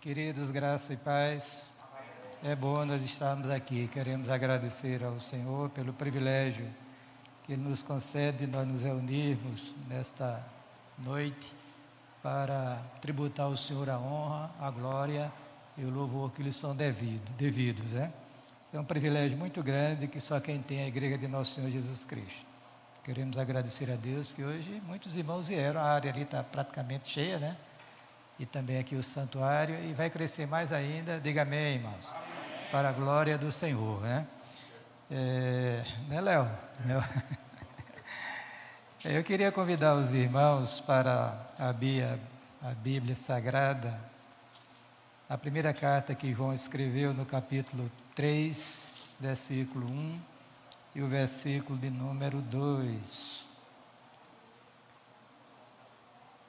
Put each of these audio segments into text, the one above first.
Queridos, graça e paz, é bom nós estarmos aqui. Queremos agradecer ao Senhor pelo privilégio que Ele nos concede nós nos reunirmos nesta noite para tributar ao Senhor a honra, a glória e o louvor que lhes são devidos, né? É um privilégio muito grande que só quem tem é a igreja de Nosso Senhor Jesus Cristo. Queremos agradecer a Deus que hoje muitos irmãos vieram, a área ali está praticamente cheia, né? E também aqui o santuário, e vai crescer mais ainda, diga amém, irmãos, para a glória do Senhor, né? Né, Léo? Eu queria convidar os irmãos para abrir a Bíblia Sagrada, a primeira carta que João escreveu no capítulo 3, versículo 1 e o versículo de número 2.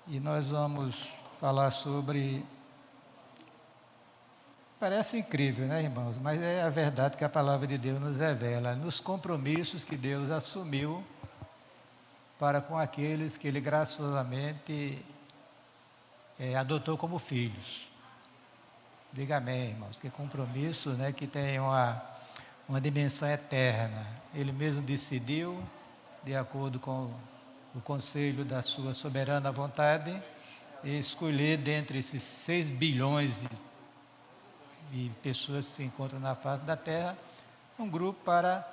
E nós vamos falar sobre, parece incrível, né, irmãos? Mas é a verdade que a palavra de Deus nos revela, nos compromissos que Deus assumiu para com aqueles que Ele graciosamente adotou como filhos. Diga amém, irmãos, que compromisso, né, que tem uma dimensão eterna. Ele mesmo decidiu, de acordo com o conselho da sua soberana vontade, e escolher dentre esses 6 bilhões de pessoas que se encontram na face da terra, um grupo para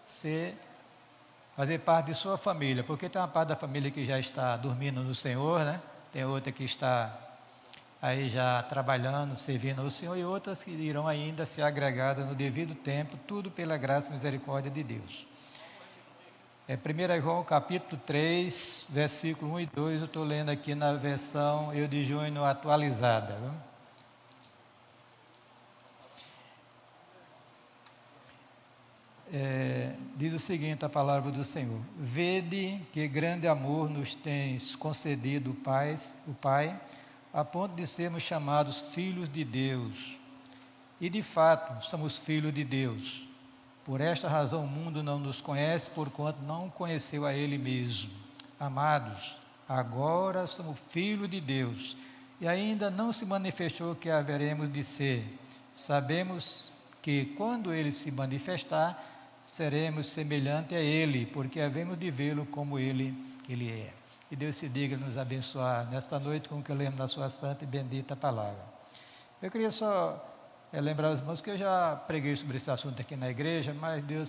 fazer parte de sua família, porque tem uma parte da família que já está dormindo no Senhor, né? Tem outra que está aí já trabalhando, servindo ao Senhor, e outras que irão ainda ser agregadas no devido tempo, tudo pela graça e misericórdia de Deus. 1 João capítulo 3, versículo 1 e 2, eu estou lendo aqui na versão Eu de Junho atualizada. Diz o seguinte a palavra do Senhor: Vede que grande amor nos tens concedido o Pai, a ponto de sermos chamados filhos de Deus. E de fato, somos filhos de Deus. Por esta razão o mundo não nos conhece, porquanto não conheceu a Ele mesmo. Amados, agora somos filhos de Deus, e ainda não se manifestou o que haveremos de ser. Sabemos que quando Ele se manifestar, seremos semelhantes a Ele, porque havemos de vê-lo como Ele é. E Deus se diga nos abençoar nesta noite com o que lemos na sua santa e bendita palavra. Eu queria só lembrar os irmãos que eu já preguei sobre esse assunto aqui na igreja, mas Deus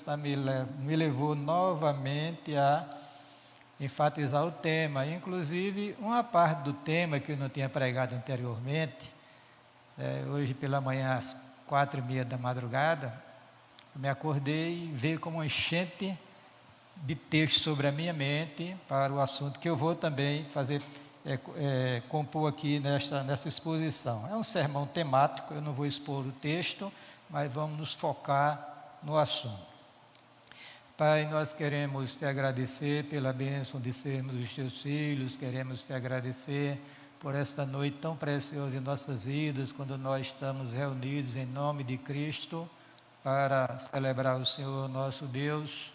me levou novamente a enfatizar o tema. Inclusive, uma parte do tema que eu não tinha pregado anteriormente, hoje pela manhã às 4h30 da madrugada, eu me acordei e veio como um enchente de texto sobre a minha mente para o assunto que eu vou também fazer, compor aqui nessa exposição. É um sermão temático, eu não vou expor o texto, mas vamos nos focar no assunto. Pai, nós queremos te agradecer pela bênção de sermos os teus filhos, queremos te agradecer por esta noite tão preciosa em nossas vidas, quando nós estamos reunidos em nome de Cristo para celebrar o Senhor nosso Deus,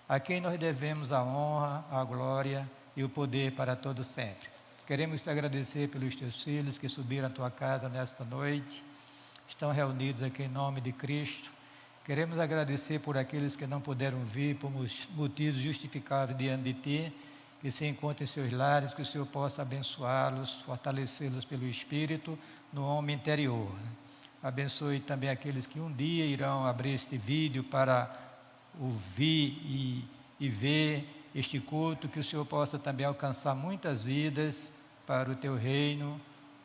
a quem nós devemos a honra, a glória e o poder para todo sempre. Queremos te agradecer pelos teus filhos que subiram à tua casa nesta noite, estão reunidos aqui em nome de Cristo. Queremos agradecer por aqueles que não puderam vir por motivos justificáveis diante de ti, que se encontrem em seus lares, que o Senhor possa abençoá-los, fortalecê-los pelo Espírito no homem interior. Abençoe também aqueles que um dia irão abrir este vídeo para ouvir e ver este culto, que o Senhor possa também alcançar muitas vidas para o teu reino,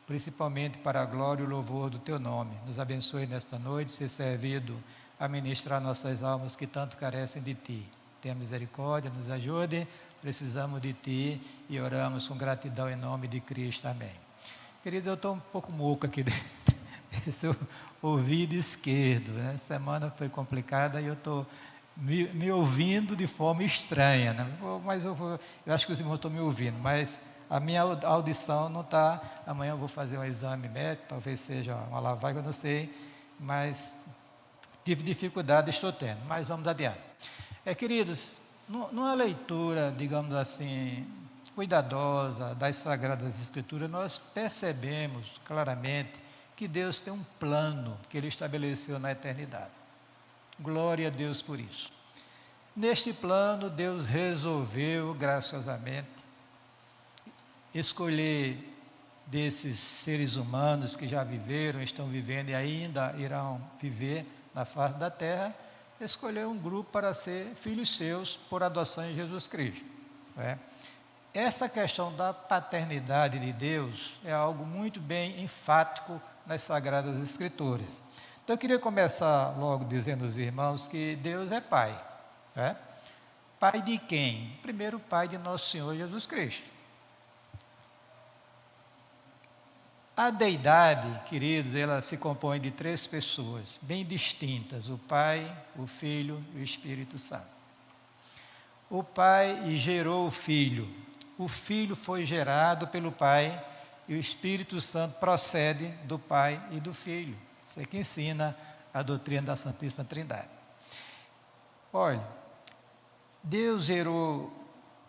principalmente para a glória e o louvor do teu nome. Nos abençoe nesta noite, ser servido a ministrar nossas almas que tanto carecem de ti. Tenha misericórdia, nos ajude, precisamos de ti e oramos com gratidão em nome de Cristo. Amém. Querido, eu estou um pouco moco aqui desse ouvido esquerdo, né? A semana foi complicada e eu estou me ouvindo de forma estranha, né? Mas eu acho que os irmãos estão me ouvindo, mas a minha audição não está. Amanhã eu vou fazer um exame médico, talvez seja uma lavagem, eu não sei, mas tive dificuldade, estou tendo, mas vamos adiante. Queridos, numa leitura, digamos assim, cuidadosa das Sagradas Escrituras, nós percebemos claramente que Deus tem um plano que Ele estabeleceu na eternidade. Glória a Deus por isso. Neste plano, Deus resolveu, graciosamente, escolher desses seres humanos que já viveram, estão vivendo e ainda irão viver na face da terra, escolheu um grupo para ser filhos seus por adoção em Jesus Cristo. Não é? Essa questão da paternidade de Deus é algo muito bem enfático nas Sagradas Escrituras. Então eu queria começar logo dizendo aos irmãos que Deus é Pai. Né? Pai de quem? Primeiro, Pai de nosso Senhor Jesus Cristo. A deidade, queridos, ela se compõe de 3 pessoas bem distintas: o Pai, o Filho e o Espírito Santo. O Pai gerou o Filho. O Filho foi gerado pelo Pai e o Espírito Santo procede do Pai e do Filho. Isso é que ensina a doutrina da Santíssima Trindade. Olha, Deus gerou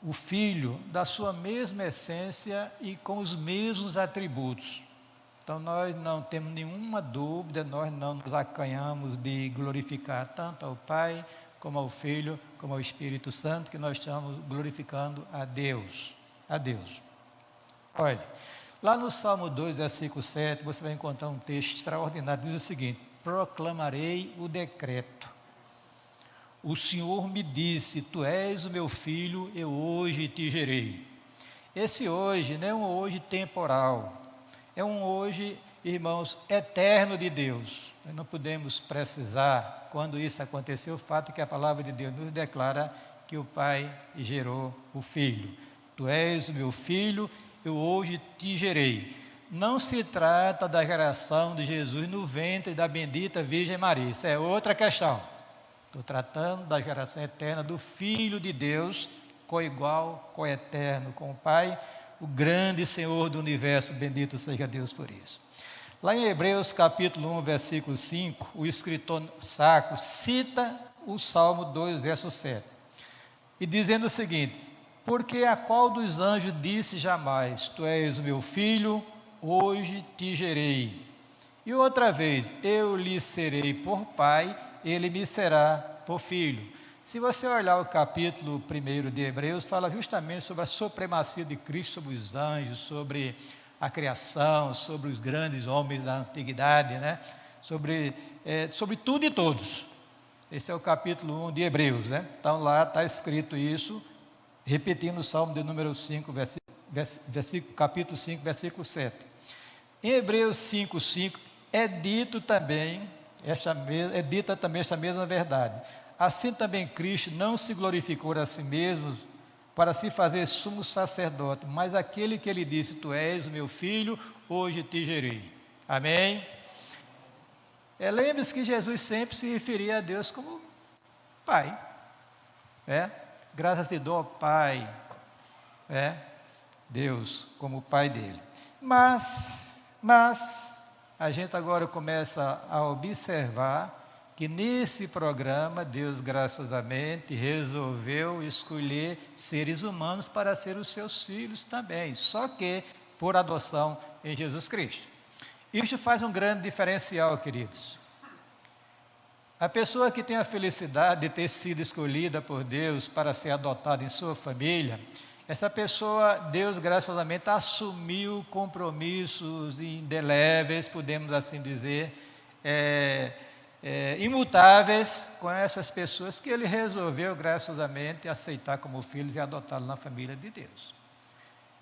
o Filho da sua mesma essência e com os mesmos atributos. Então nós não temos nenhuma dúvida, nós não nos acanhamos de glorificar tanto ao Pai, como ao Filho, como ao Espírito Santo, que nós estamos glorificando a Deus. A Deus. Olha, lá no Salmo 2, versículo 7, você vai encontrar um texto extraordinário, diz o seguinte: proclamarei o decreto. O Senhor me disse, tu és o meu filho, eu hoje te gerei. Esse hoje não é um hoje temporal, é um hoje, irmãos, eterno de Deus. Nós não podemos precisar, quando isso aconteceu, o fato que a palavra de Deus nos declara que o Pai gerou o Filho. Tu és o meu filho, eu hoje te gerei. Não se trata da geração de Jesus no ventre da bendita Virgem Maria, isso é outra questão. Estou tratando da geração eterna do Filho de Deus, coigual, coeterno com o Pai, o grande Senhor do universo, bendito seja Deus por isso. Lá em Hebreus capítulo 1, versículo 5, o escritor sacro cita o Salmo 2, verso 7, e dizendo o seguinte: porque a qual dos anjos disse jamais, tu és o meu filho, hoje te gerei. E outra vez, eu lhe serei por pai, ele me será por filho. Se você olhar o capítulo 1 de Hebreus, fala justamente sobre a supremacia de Cristo sobre os anjos, sobre a criação, sobre os grandes homens da antiguidade, né? sobre tudo e todos. Esse é o capítulo 1 de Hebreus, né? Então lá está escrito isso, repetindo o Salmo de número 5, capítulo 5, versículo 7. Em Hebreus 5:5 é dita também esta mesma verdade. Assim também Cristo não se glorificou a si mesmo para se fazer sumo sacerdote, mas aquele que ele disse, tu és o meu filho, hoje te gerei. Amém? Lembre-se que Jesus sempre se referia a Deus como Pai. Graças te dou ao Pai, Deus como Pai dele. Mas a gente agora começa a observar que nesse programa Deus graciosamente resolveu escolher seres humanos para ser os seus filhos também, só que por adoção em Jesus Cristo. Isso faz um grande diferencial, queridos. A pessoa que tem a felicidade de ter sido escolhida por Deus para ser adotada em sua família, essa pessoa, Deus graciosamente assumiu compromissos indeléveis, podemos assim dizer, imutáveis com essas pessoas que ele resolveu graciosamente aceitar como filhos e adotá-los na família de Deus.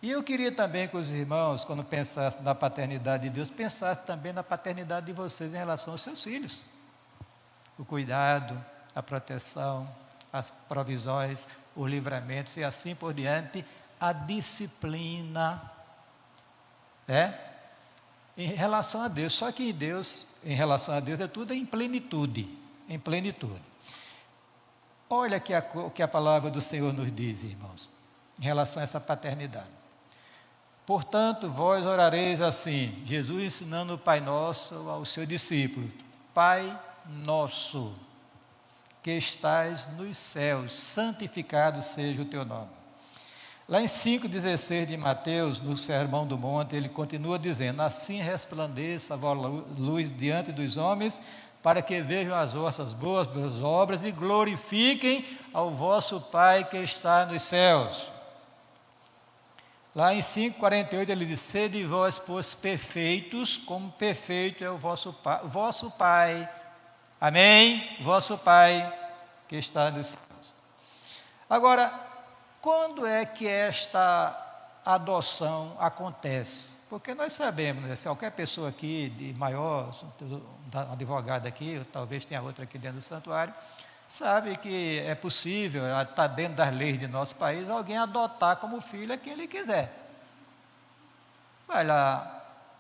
E eu queria também que os irmãos, quando pensassem na paternidade de Deus, pensassem também na paternidade de vocês em relação aos seus filhos. O cuidado, a proteção, as provisões, os livramentos e assim por diante, a disciplina, em relação a Deus. Só que em relação a Deus, é tudo em plenitude, em plenitude. Olha o que a palavra do Senhor nos diz, irmãos, em relação a essa paternidade. Portanto, vós orareis assim, Jesus ensinando o Pai Nosso aos seus discípulos: Pai nosso, que estais nos céus, santificado seja o teu nome. Lá em 5,16 de Mateus, no Sermão do Monte, ele continua dizendo: assim resplandeça a vossa luz diante dos homens, para que vejam as vossas boas obras e glorifiquem ao vosso Pai que está nos céus. Lá em 5,48 ele diz: sede vós, pois, perfeitos, como perfeito é o vosso Pai. Amém? Vosso Pai que está nos céus. Agora, quando é que esta adoção acontece? Porque nós sabemos, né, se qualquer pessoa aqui de maior, advogado aqui, ou talvez tenha outra aqui dentro do santuário, sabe que é possível, está dentro das leis de nosso país, alguém adotar como filho a quem ele quiser. Vai lá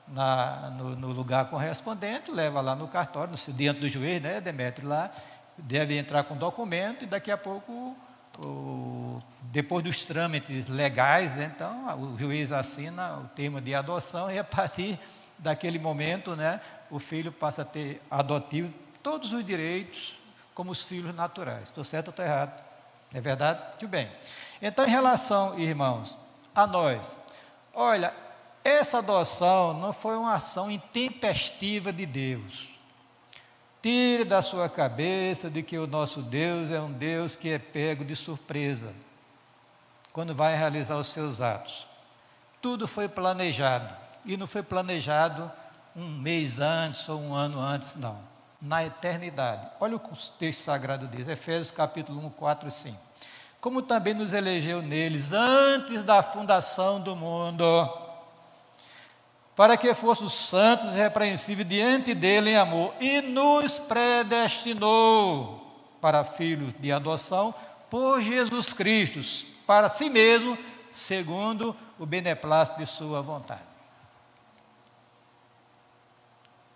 no lugar correspondente, leva lá no cartório, diante do juiz, né, Demétrio lá, deve entrar com documento e daqui a pouco, depois dos trâmites legais, né, então o juiz assina o termo de adoção e a partir daquele momento, né, o filho passa a ter adotivo todos os direitos como os filhos naturais. Estou certo ou estou errado? É verdade? Muito bem. Então, em relação, irmãos, a nós, olha, essa adoção não foi uma ação intempestiva de Deus. Tire da sua cabeça de que o nosso Deus é um Deus que é pego de surpresa quando vai realizar os seus atos. Tudo foi planejado, e não foi planejado um mês antes ou um ano antes, não. Na eternidade. Olha o que o texto sagrado diz, Efésios capítulo 1, 4 e 5. Como também nos elegeu neles antes da fundação do mundo, para que fôssemos santos e irrepreensíveis diante dele em amor, e nos predestinou para filhos de adoção por Jesus Cristo, para si mesmo, segundo o beneplácito de sua vontade.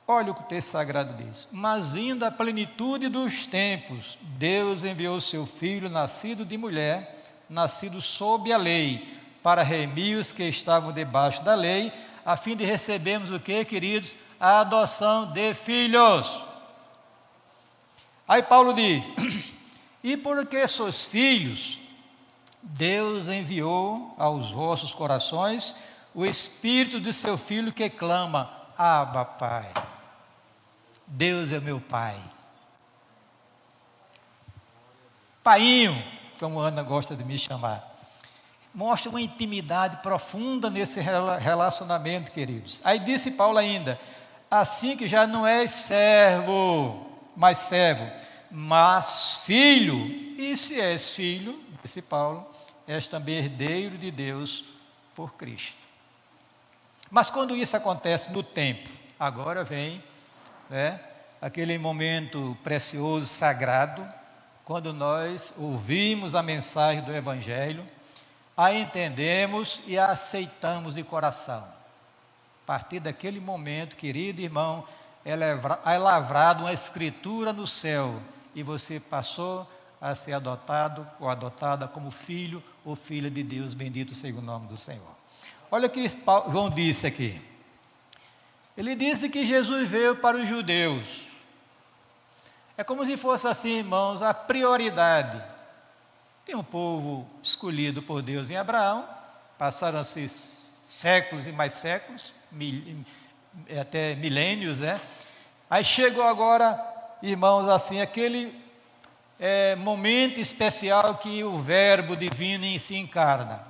Olha o que o texto sagrado diz: mas vindo a plenitude dos tempos, Deus enviou o seu Filho, nascido de mulher, nascido sob a lei, para remir os que estavam debaixo da lei, a fim de recebermos o que, queridos? A adoção de filhos. Aí Paulo diz: e porque sois filhos, Deus enviou aos vossos corações o Espírito de seu Filho que clama: Abba, Pai. Deus é meu Pai. Painho, como a Ana gosta de me chamar. Mostra uma intimidade profunda nesse relacionamento, queridos. Aí disse Paulo ainda: assim que já não és servo, mas filho. E se és filho, disse Paulo, és também herdeiro de Deus por Cristo. Mas quando isso acontece no tempo, agora vem, né, aquele momento precioso, sagrado, quando nós ouvimos a mensagem do Evangelho, a entendemos e a aceitamos de coração. A partir daquele momento, querido irmão, é lavrado uma escritura no céu e você passou a ser adotado ou adotada como filho ou filha de Deus, bendito seja o nome do Senhor. Olha o que João disse aqui. Ele disse que Jesus veio para os judeus. É como se fosse assim, irmãos, a prioridade. Tem um povo escolhido por Deus em Abraão, passaram-se séculos e mais séculos, até milênios, né? Aí chegou agora, irmãos, assim, aquele momento especial que o Verbo divino se encarna.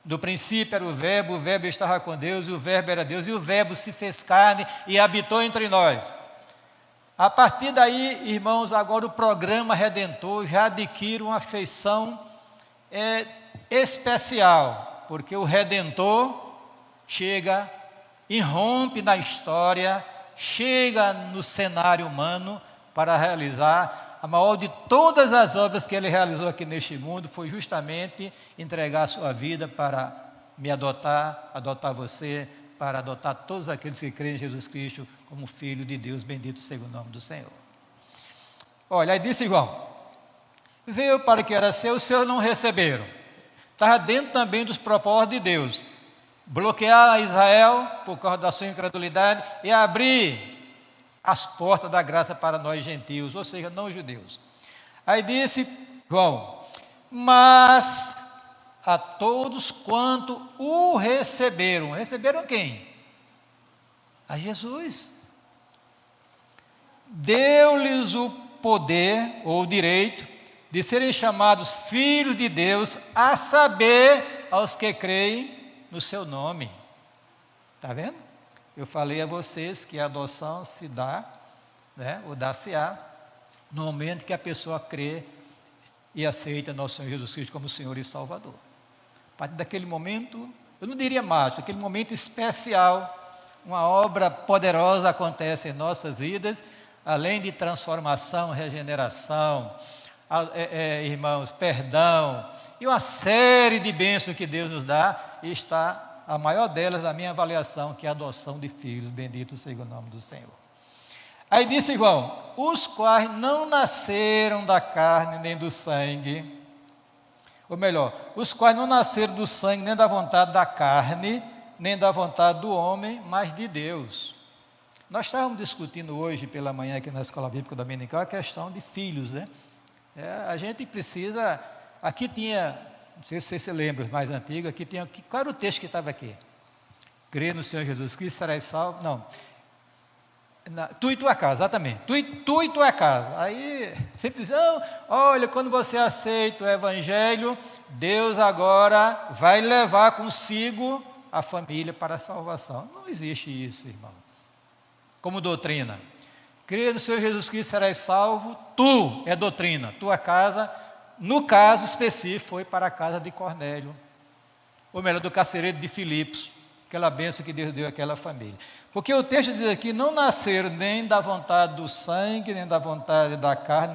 Do princípio era o Verbo estava com Deus, e o Verbo era Deus, e o Verbo se fez carne e habitou entre nós. A partir daí, irmãos, agora o programa Redentor já adquire uma feição especial, porque o Redentor chega, irrompe na história, chega no cenário humano para realizar a maior de todas as obras que ele realizou aqui neste mundo, foi justamente entregar a sua vida para me adotar você, para adotar todos aqueles que creem em Jesus Cristo como Filho de Deus, bendito seja o nome do Senhor. Olha, aí disse João: veio para que era seu, os seus não receberam. Estava dentro também dos propósitos de Deus, bloquear Israel por causa da sua incredulidade e abrir as portas da graça para nós gentios, ou seja, não judeus. Aí disse João: mas a todos quanto o receberam. Receberam quem? A Jesus. Deu-lhes o poder ou o direito de serem chamados filhos de Deus, a saber, aos que creem no seu nome. Está vendo? Eu falei a vocês que a adoção se dá, né, ou dá-se-á, no momento que a pessoa crê e aceita nosso Senhor Jesus Cristo como Senhor e Salvador. A partir daquele momento, eu não diria mágico, aquele momento especial, uma obra poderosa acontece em nossas vidas, além de transformação, regeneração, irmãos, perdão, e uma série de bênçãos que Deus nos dá, e está a maior delas, na minha avaliação, que é a adoção de filhos, bendito seja o nome do Senhor. Aí disse João, os quais não nasceram da carne nem do sangue, ou melhor, os quais não nasceram do sangue nem da vontade da carne, nem da vontade do homem, mas de Deus. Nós estávamos discutindo hoje pela manhã aqui na Escola Bíblica Dominical a questão de filhos, né? A gente precisa, aqui tinha, não sei se você lembra, os mais antigos, aqui tinha, qual era o texto que estava aqui? Crê no Senhor Jesus Cristo, serás salvo, não, tu e tua casa, exatamente, tu e tua casa, aí sempre diz, olha, quando você aceita o Evangelho, Deus agora vai levar consigo a família para a salvação. Não existe isso, irmão, como doutrina. Crê no Senhor Jesus Cristo, serás salvo, tu é doutrina, tua casa, no caso específico, foi para a casa de Cornélio, ou melhor, do carcereiro de Filipos, aquela bênção que Deus deu àquela família. Porque o texto diz aqui, não nasceram nem da vontade do sangue, nem da vontade da carne,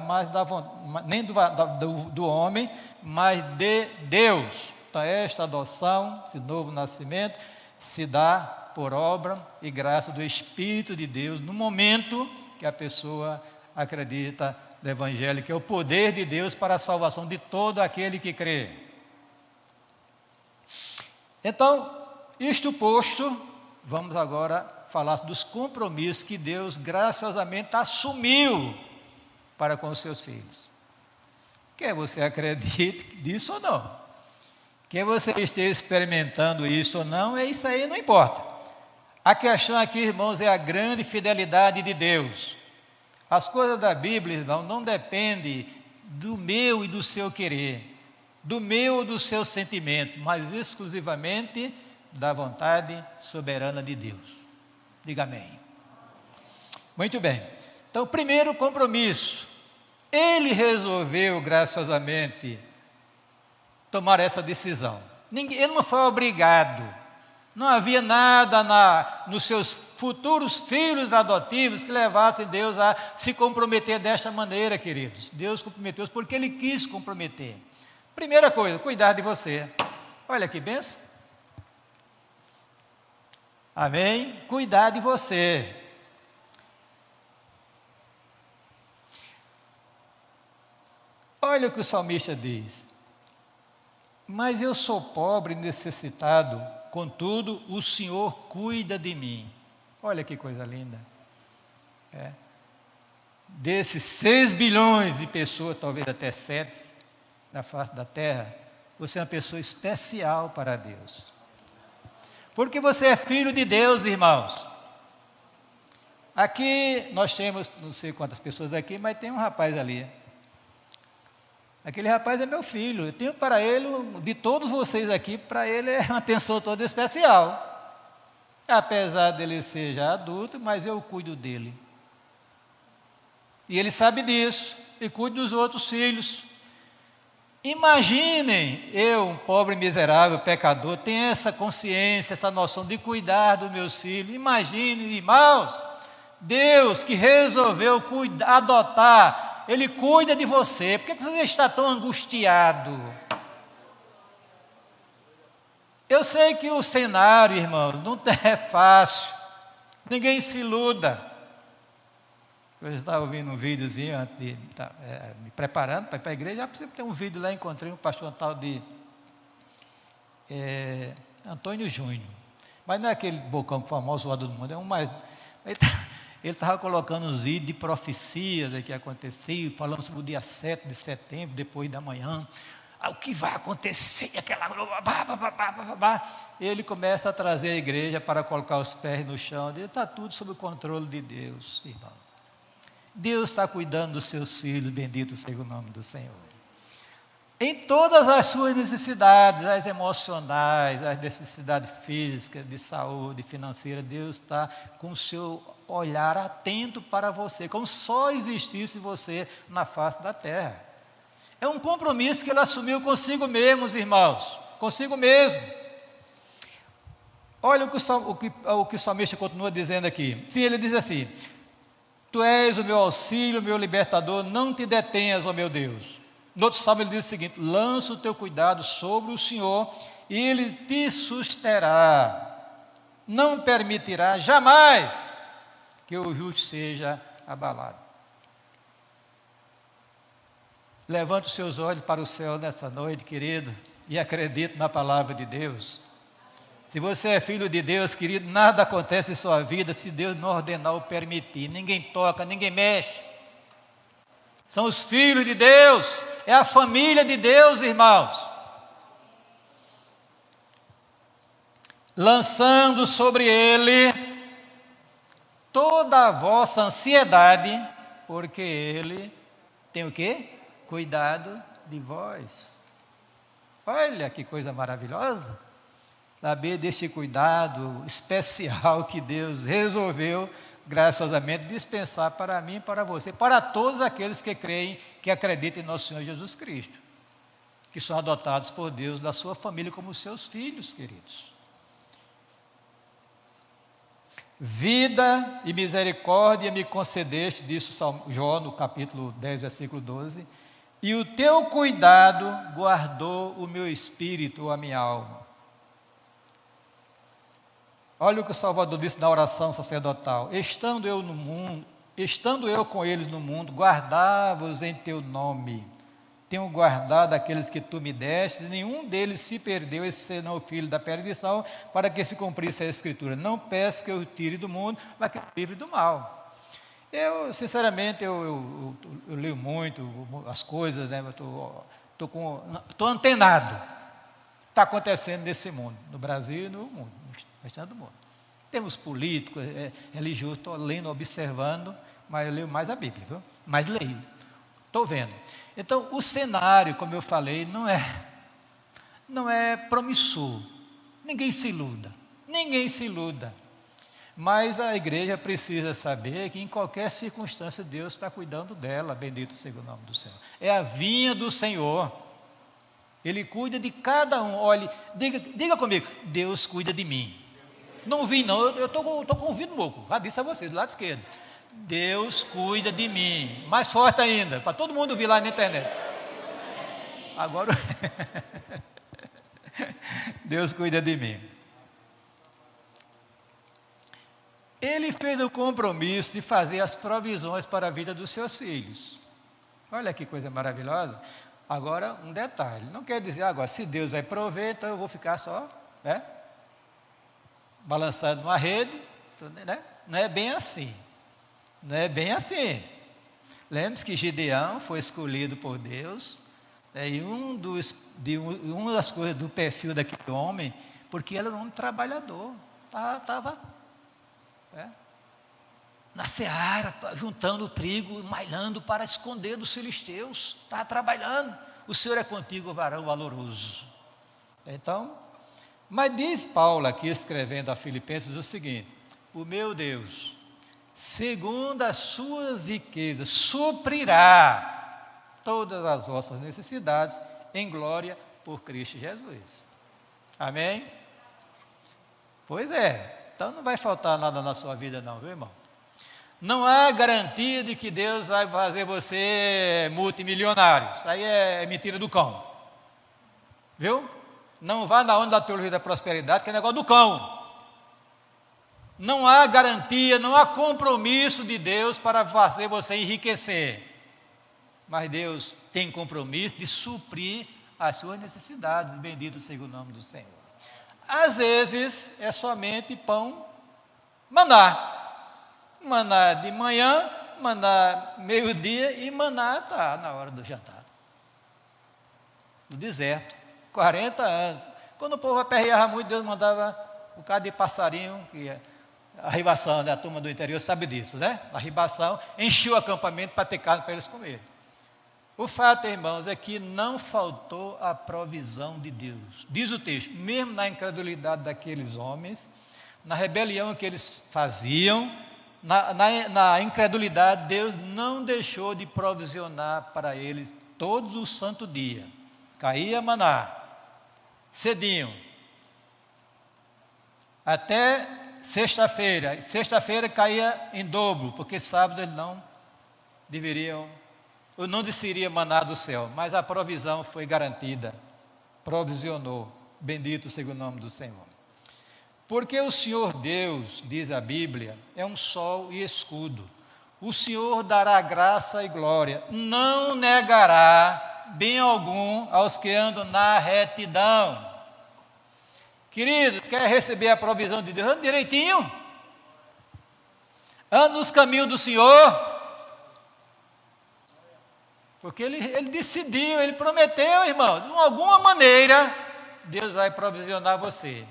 nem do homem, mas de Deus. Então, esta adoção, esse novo nascimento, se dá por obra e graça do Espírito de Deus, no momento que a pessoa acredita no Evangelho, que é o poder de Deus para a salvação de todo aquele que crê. Então, isto posto, vamos agora falar dos compromissos que Deus graciosamente assumiu para com os seus filhos. Quer você acredite nisso ou não, quer você esteja experimentando isso ou não, isso aí não importa. A questão aqui, irmãos, é a grande fidelidade de Deus. As coisas da Bíblia, irmão, não dependem do meu e do seu querer, do meu ou do seu sentimento, mas exclusivamente da vontade soberana de Deus. Diga amém. Muito bem. Então, primeiro compromisso. Ele resolveu graciosamente tomar essa decisão. Ele não foi obrigado. Não havia nada nos seus futuros filhos adotivos que levassem Deus a se comprometer desta maneira, queridos. Deus comprometeu-os porque Ele quis comprometer. Primeira coisa, cuidar de você. Olha que bênção. Amém? Cuidar de você. Olha o que o salmista diz. Mas eu sou pobre e necessitado, contudo, o Senhor cuida de mim. Olha que coisa linda. Desses 6 bilhões de pessoas, talvez até 7, na face da terra, você é uma pessoa especial para Deus. Porque você é filho de Deus, irmãos. Aqui nós temos, não sei quantas pessoas aqui, mas tem um rapaz ali. Aquele rapaz é meu filho, eu tenho para ele, de todos vocês aqui, para ele é uma atenção toda especial. Apesar dele ser já adulto, mas eu cuido dele. E ele sabe disso, e cuido dos outros filhos. Imaginem, eu, um pobre, miserável, pecador, tenho essa consciência, essa noção de cuidar dos meus filhos. Imaginem, irmãos, Deus que resolveu adotar, Ele cuida de você. Por que você está tão angustiado? Eu sei que o cenário, irmãos, não é fácil. Ninguém se iluda. Eu estava ouvindo um videozinho antes de me preparando para ir para a igreja. Sempre tem um vídeo lá, encontrei um pastor tal de Antônio Júnior. Mas não é aquele bocão famoso lá do mundo, é um mais... Ele estava colocando uns vídeos de profecias que aconteciam, falando sobre o dia 7 de setembro, depois da manhã. o que vai acontecer, aquela... Ele começa a trazer a igreja para colocar os pés no chão, e está tudo sob o controle de Deus, irmão. Deus está cuidando dos seus filhos, bendito seja o nome do Senhor. Em todas as suas necessidades, as emocionais, as necessidades físicas, de saúde, financeira, Deus está com o seu olhar atento para você, como só existisse você na face da terra. É um compromisso que ele assumiu consigo mesmo, irmãos, consigo mesmo. Olha o que o salmista continua dizendo aqui. Sim, ele diz assim: Tu és o meu auxílio, o meu libertador, não te detenhas, ó meu Deus. No outro salmo ele diz o seguinte: lança o teu cuidado sobre o Senhor e Ele te susterá, não permitirá jamais que o justo seja abalado. Levante os seus olhos para o céu nesta noite, querido, e acredite na palavra de Deus. Se você é filho de Deus, querido, nada acontece em sua vida se Deus não ordenar ou permitir. Ninguém toca, ninguém mexe. São os filhos de Deus, é a família de Deus, irmãos. Lançando sobre Ele toda a vossa ansiedade, porque Ele tem o quê? Cuidado de vós. Olha que coisa maravilhosa. Saber deste cuidado especial que Deus resolveu graciosamente dispensar para mim, para você, para todos aqueles que creem, que acreditam em nosso Senhor Jesus Cristo, que são adotados por Deus da sua família como seus filhos, queridos. Vida e misericórdia me concedeste, disse Jó no capítulo 10, versículo 12, e o teu cuidado guardou o meu espírito, a minha alma. Olha o que o Salvador disse na oração sacerdotal: estando eu com eles no mundo, guardava-os em teu nome. Tenho guardado aqueles que tu me deste, nenhum deles se perdeu, esse senão o filho da perdição, para que se cumprisse a Escritura. Não peço que eu tire do mundo, mas que eu livre do mal. Eu, sinceramente, eu leio muito as coisas, né? Estou antenado. Está acontecendo nesse mundo, no Brasil e no mundo, no restante do mundo. Temos políticos, religiosos, estou lendo, observando, mas eu leio mais a Bíblia, viu? Mas leio, estou vendo. Então, o cenário, como eu falei, não é promissor. Ninguém se iluda. Mas a igreja precisa saber que em qualquer circunstância Deus está cuidando dela, bendito seja o nome do Senhor. É a vinha do Senhor. Ele cuida de cada um. Olhe, diga comigo: Deus cuida de mim. Não vi não, eu estou com o ouvido louco. Já disse a vocês, do lado esquerdo. Deus cuida de mim. Mais forte ainda, para todo mundo ouvir lá na internet. Agora, Deus cuida de mim. Ele fez o compromisso de fazer as provisões para a vida dos seus filhos. Olha que coisa maravilhosa. Agora, um detalhe, não quer dizer, agora, se Deus vai prover, então eu vou ficar só, né, balançando numa rede, né? Não é bem assim. Não é bem assim. Lembre-se que Gideão foi escolhido por Deus, né, e uma das coisas do perfil daquele homem, porque ele era um homem trabalhador, estava na seara, juntando o trigo, malhando para esconder dos filisteus, estava trabalhando. O Senhor é contigo, varão valoroso. Então, mas diz Paulo aqui, escrevendo a Filipenses, o seguinte: o meu Deus, segundo as suas riquezas, suprirá todas as vossas necessidades em glória por Cristo Jesus. Amém? Pois é, então não vai faltar nada na sua vida não, viu, irmão? Não há garantia de que Deus vai fazer você multimilionário. Isso aí é mentira do cão. Viu? Não vá na onda da teologia da prosperidade, que é negócio do cão. Não há garantia, não há compromisso de Deus para fazer você enriquecer. Mas Deus tem compromisso de suprir as suas necessidades. Bendito seja o nome do Senhor. Às vezes é somente pão, maná. Maná de manhã, maná meio-dia e maná tá na hora do jantar. no deserto, 40 anos. Quando o povo aperreava muito, Deus mandava um bocado de passarinho, a ribação, né? A turma do interior sabe disso, né? A ribação encheu o acampamento para ter carne para eles comerem. O fato, irmãos, é que não faltou a provisão de Deus. Diz o texto, mesmo na incredulidade daqueles homens, na rebelião que eles faziam, na incredulidade, Deus não deixou de provisionar para eles todos o santo dia. Caía maná, cedinho, até sexta-feira. Sexta-feira caía em dobro, porque sábado eles não deveriam, ou não desceria maná do céu, mas a provisão foi garantida, provisionou, bendito seja o nome do Senhor. Porque o Senhor Deus, diz a Bíblia, é um sol e escudo. O Senhor dará graça e glória, não negará bem algum aos que andam na retidão. Querido, quer receber a provisão de Deus? Anda direitinho. Anda nos caminhos do Senhor. Porque ele decidiu, ele prometeu, irmãos, de alguma maneira, Deus vai provisionar você.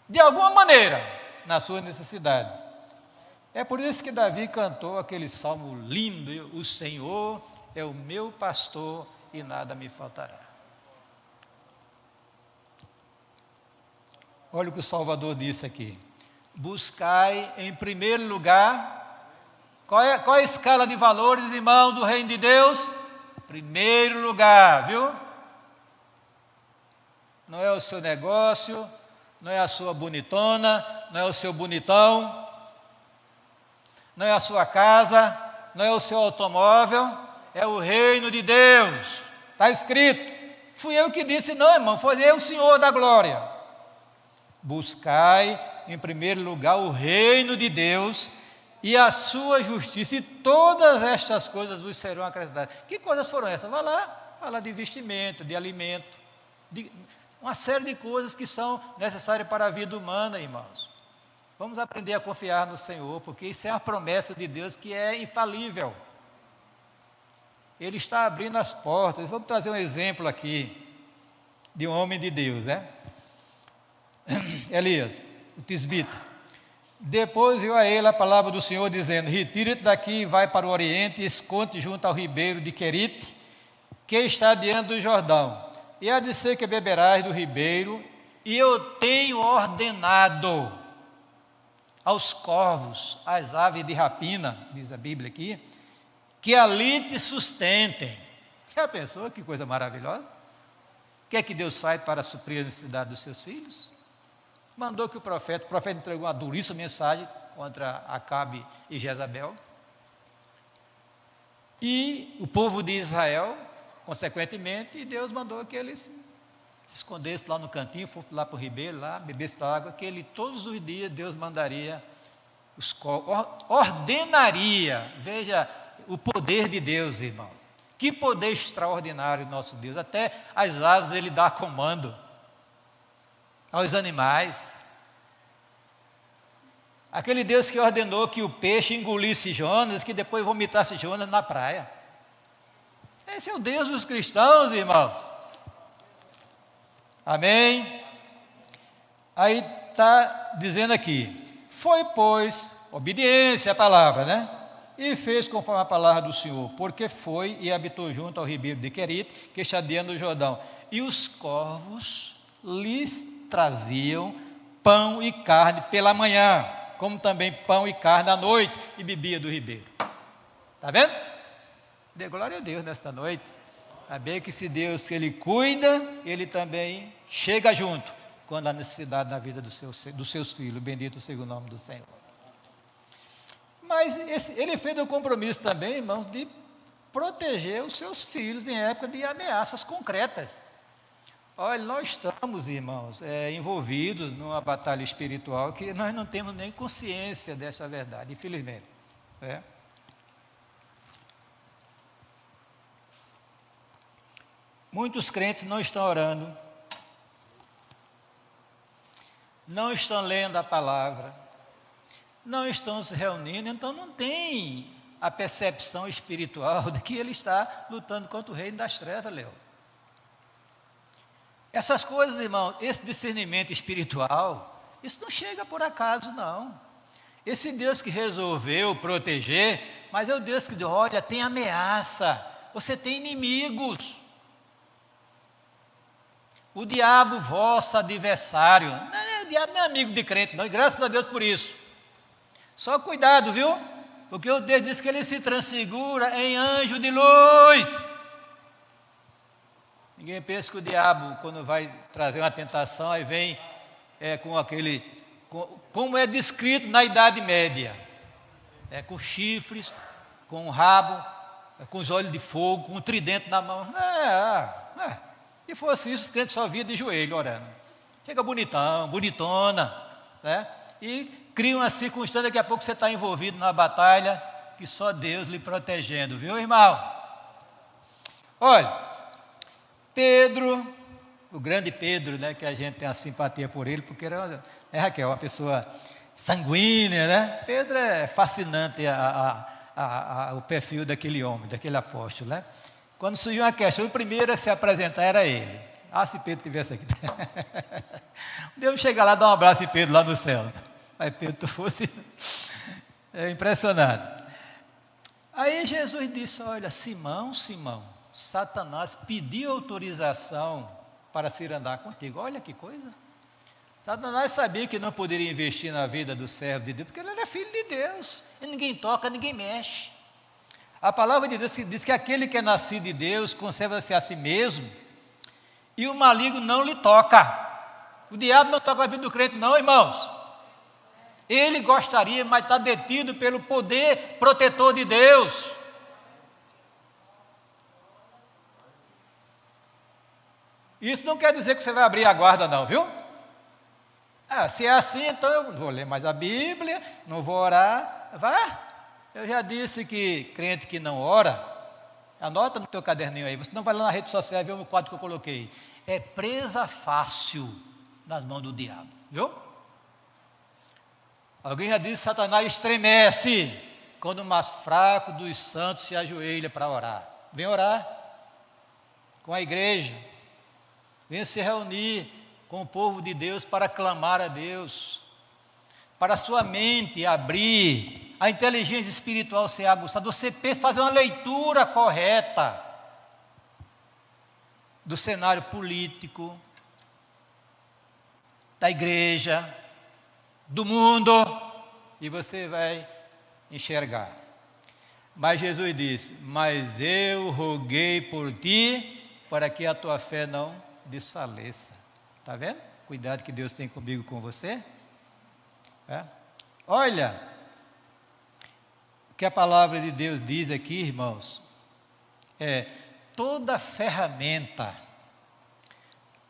De alguma maneira, nas suas necessidades. É por isso que Davi cantou aquele salmo lindo: o Senhor é o meu pastor e nada me faltará. Olha o que o Salvador disse aqui: buscai em primeiro lugar, qual é a escala de valores, irmão, do reino de Deus? Primeiro lugar, viu? Não é o seu negócio, não é a sua bonitona, não é o seu bonitão, não é a sua casa, não é o seu automóvel, é o reino de Deus. Está escrito. Fui eu que disse, não, irmão, foi eu, o Senhor da glória. Buscai em primeiro lugar o reino de Deus e a sua justiça, e todas estas coisas vos serão acrescentadas. Que coisas foram essas? Vai lá, fala de vestimenta, de alimento, de uma série de coisas que são necessárias para a vida humana, irmãos. Vamos aprender a confiar no Senhor, porque isso é a promessa de Deus que é infalível. Ele está abrindo as portas. Vamos trazer um exemplo aqui de um homem de Deus, né? Elias, o tisbita. Depois veio a ele a palavra do Senhor dizendo: retira-te daqui e vai para o oriente e esconde junto ao ribeiro de Querite, que está diante do Jordão. E há de ser que beberás do ribeiro, e eu tenho ordenado aos corvos, às aves de rapina, diz a Bíblia aqui, que ali te sustentem. Já pensou que coisa maravilhosa? O que é que Deus faz para suprir a necessidade dos seus filhos? Mandou que o profeta entregou uma duríssima mensagem contra Acabe e Jezabel. E o povo de Israel, consequentemente, e Deus mandou que eles se escondessem lá no cantinho, fossem lá para o ribeiro, lá, bebessem água, que ele, todos os dias, Deus mandaria, ordenaria. Veja o poder de Deus, irmãos. Que poder extraordinário nosso Deus. Até as aves ele dá comando. Aos animais. Aquele Deus que ordenou que o peixe engolisse Jonas, que depois vomitasse Jonas na praia. Esse é o Deus dos cristãos, irmãos. Amém? Aí está dizendo aqui: foi, pois, obediência à palavra, né? E fez conforme a palavra do Senhor, porque foi e habitou junto ao ribeiro de Querite, que está diante do Jordão. E os corvos lhes traziam pão e carne pela manhã, como também pão e carne à noite, e bebia do ribeiro. Está vendo? Dê glória a Deus nesta noite. Saber que se Deus que Ele cuida, Ele também chega junto, quando há necessidade na vida dos seus filhos. Bendito seja o nome do Senhor. Mas Ele fez o compromisso também, irmãos, de proteger os seus filhos em época de ameaças concretas. Olha, nós estamos, irmãos, envolvidos numa batalha espiritual que nós não temos nem consciência dessa verdade, infelizmente. Muitos crentes não estão orando, não estão lendo a palavra, não estão se reunindo, então não tem a percepção espiritual de que ele está lutando contra o reino das trevas, Léo. Essas coisas, irmão, esse discernimento espiritual, isso não chega por acaso, não. Esse Deus que resolveu proteger, mas é o Deus que diz, olha, tem ameaça, você tem inimigos. O diabo, vosso adversário, o diabo não é amigo de crente, não, e graças a Deus por isso. Só cuidado, viu? Porque o Deus diz que ele se transfigura em anjo de luz. Ninguém pensa que o diabo, quando vai trazer uma tentação, aí vem com aquele, como é descrito na Idade Média, com chifres, com um rabo, com os olhos de fogo, com um tridente na mão. Se fosse isso, os crentes só viam de joelho orando. Chega bonitão, bonitona, né? E cria uma circunstância, daqui a pouco você está envolvido numa batalha que só Deus lhe protegendo, viu, irmão? Olha, Pedro, o grande Pedro, né, que a gente tem a simpatia por ele, porque era, Raquel, uma pessoa sanguínea, né? Pedro é fascinante o perfil daquele homem, daquele apóstolo, né? Quando surgiu uma questão, o primeiro a se apresentar era ele. Se Pedro estivesse aqui. Deus chegar lá e dar um abraço em Pedro lá no céu. Aí Pedro, tu fosse impressionado. Aí Jesus disse, olha, Simão, Satanás pediu autorização para se ir andar contigo. Olha que coisa. Satanás sabia que não poderia investir na vida do servo de Deus, porque ele era filho de Deus. E ninguém toca, ninguém mexe. A palavra de Deus diz que aquele que é nascido de Deus conserva-se a si mesmo, e o maligno não lhe toca. O diabo não toca a vida do crente, não, irmãos. Ele gostaria, mas está detido pelo poder protetor de Deus. Isso não quer dizer que você vai abrir a guarda, não, viu? Se é assim, então eu não vou ler mais a Bíblia, não vou orar. Vá. Eu já disse que crente que não ora, anota no teu caderninho aí, você não vai lá na rede social e vê o quadro que eu coloquei. É presa fácil nas mãos do diabo, viu? Alguém já disse, Satanás estremece quando o mais fraco dos santos se ajoelha para orar. Vem orar com a igreja, vem se reunir com o povo de Deus para clamar a Deus, para a sua mente abrir, a inteligência espiritual ser aguçada, você fazer uma leitura correta do cenário político, da igreja, do mundo, e você vai enxergar. Mas Jesus disse, mas eu roguei por ti, para que a tua fé não desfaleça. Está vendo? Cuidado que Deus tem comigo e com você. Olha, o que a palavra de Deus diz aqui, irmãos, toda ferramenta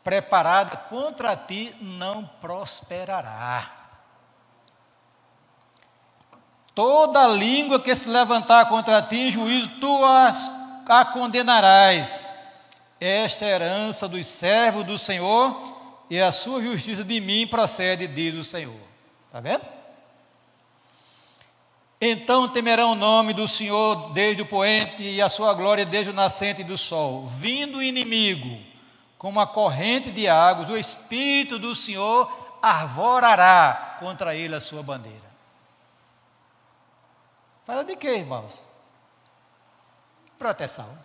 preparada contra ti não prosperará. Toda língua que se levantar contra ti em juízo, tu a condenarás. Esta é a herança dos servos do Senhor, e a sua justiça de mim procede, diz o Senhor. Está vendo? Então temerão o nome do Senhor desde o poente, e a sua glória desde o nascente do sol. Vindo o inimigo, como a corrente de águas, o Espírito do Senhor arvorará contra ele a sua bandeira. Fala de quê, irmãos? Proteção.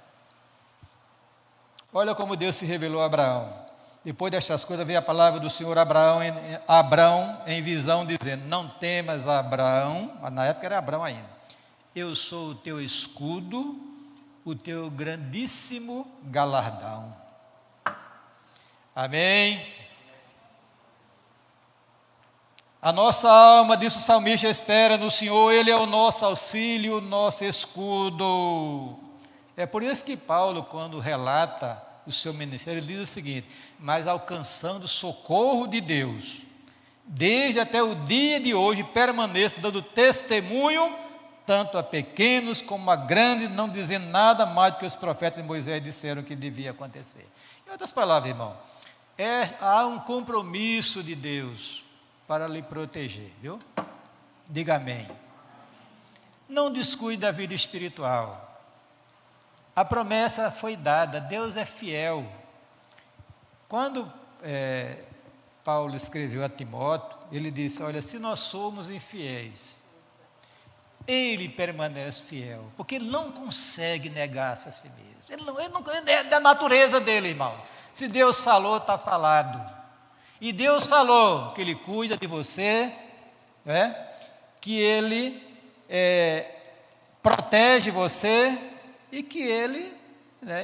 Olha como Deus se revelou a Abraão. Depois destas coisas veio a palavra do Senhor a Abraão em visão, dizendo, não temas, Abraão, na época era Abraão ainda, eu sou o teu escudo, o teu grandíssimo galardão. Amém? A nossa alma, disse o salmista, espera no Senhor, Ele é o nosso auxílio, o nosso escudo. É por isso que Paulo, quando relata o seu ministério, ele diz o seguinte, mas alcançando socorro de Deus, desde até o dia de hoje, permaneço dando testemunho, tanto a pequenos como a grandes, não dizendo nada mais do que os profetas de Moisés disseram que devia acontecer. Em outras palavras, irmão, há um compromisso de Deus para lhe proteger, viu? Diga amém. Não descuide da vida espiritual. A promessa foi dada, Deus é fiel. Quando Paulo escreveu a Timóteo, ele disse, olha, se nós somos infiéis, ele permanece fiel, porque ele não consegue negar-se a si mesmo. Ele é da natureza dele, irmãos. Se Deus falou, está falado. E Deus falou que Ele cuida de você, que Ele protege você e que Ele,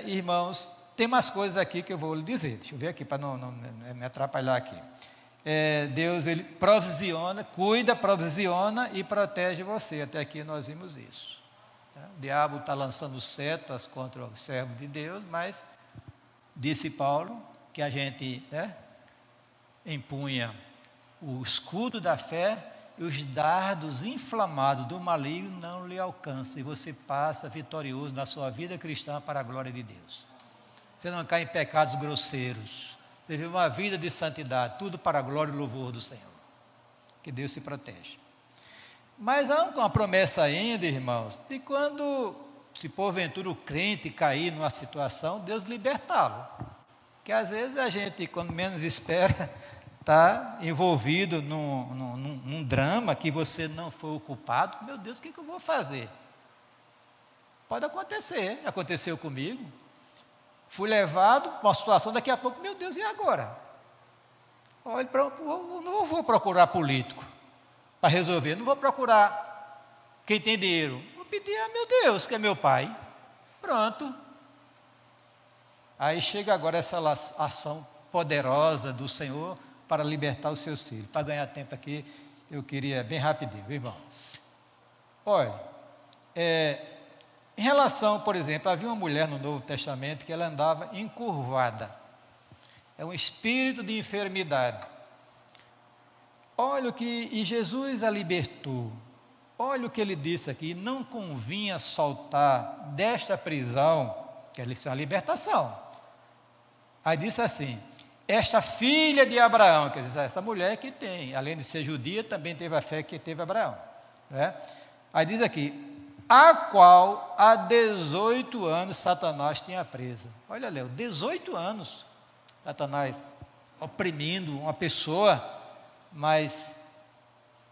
irmãos, tem umas coisas aqui que eu vou lhe dizer. Deixa eu ver aqui para não me atrapalhar aqui. Deus, Ele provisiona, cuida, provisiona e protege você. Até aqui nós vimos isso. Tá? O diabo está lançando setas contra o servo de Deus, mas disse Paulo que a gente empunha o escudo da fé e os dardos inflamados do maligno não lhe alcançam. E você passa vitorioso na sua vida cristã para a glória de Deus. Você não cai em pecados grosseiros. Você vive uma vida de santidade, tudo para a glória e louvor do Senhor. Que Deus se protege. Mas há uma promessa ainda, irmãos, de quando, se porventura o crente cair numa situação, Deus libertá-lo. Que às vezes a gente, quando menos espera, está envolvido num drama que você não foi o culpado. Meu Deus, o que eu vou fazer? Pode acontecer, aconteceu comigo. Fui levado para uma situação, daqui a pouco, meu Deus, e agora? Olha, não vou procurar político para resolver, não vou procurar quem tem dinheiro. Vou pedir a meu Deus, que é meu pai. Pronto. Aí chega agora essa ação poderosa do Senhor para libertar os seus filhos. Para ganhar tempo aqui, eu queria bem rapidinho, irmão. Olha, em relação, por exemplo, havia uma mulher no Novo Testamento que ela andava encurvada. É um espírito de enfermidade. Olha o que, e Jesus a libertou. Olha o que ele disse aqui, não convinha soltar desta prisão, que é a libertação. Aí disse assim, esta filha de Abraão, quer dizer, essa mulher que tem, além de ser judia, também teve a fé que teve Abraão. Aí diz aqui, a qual há 18 anos Satanás tinha presa. Olha, Léo, 18 anos Satanás oprimindo uma pessoa, mas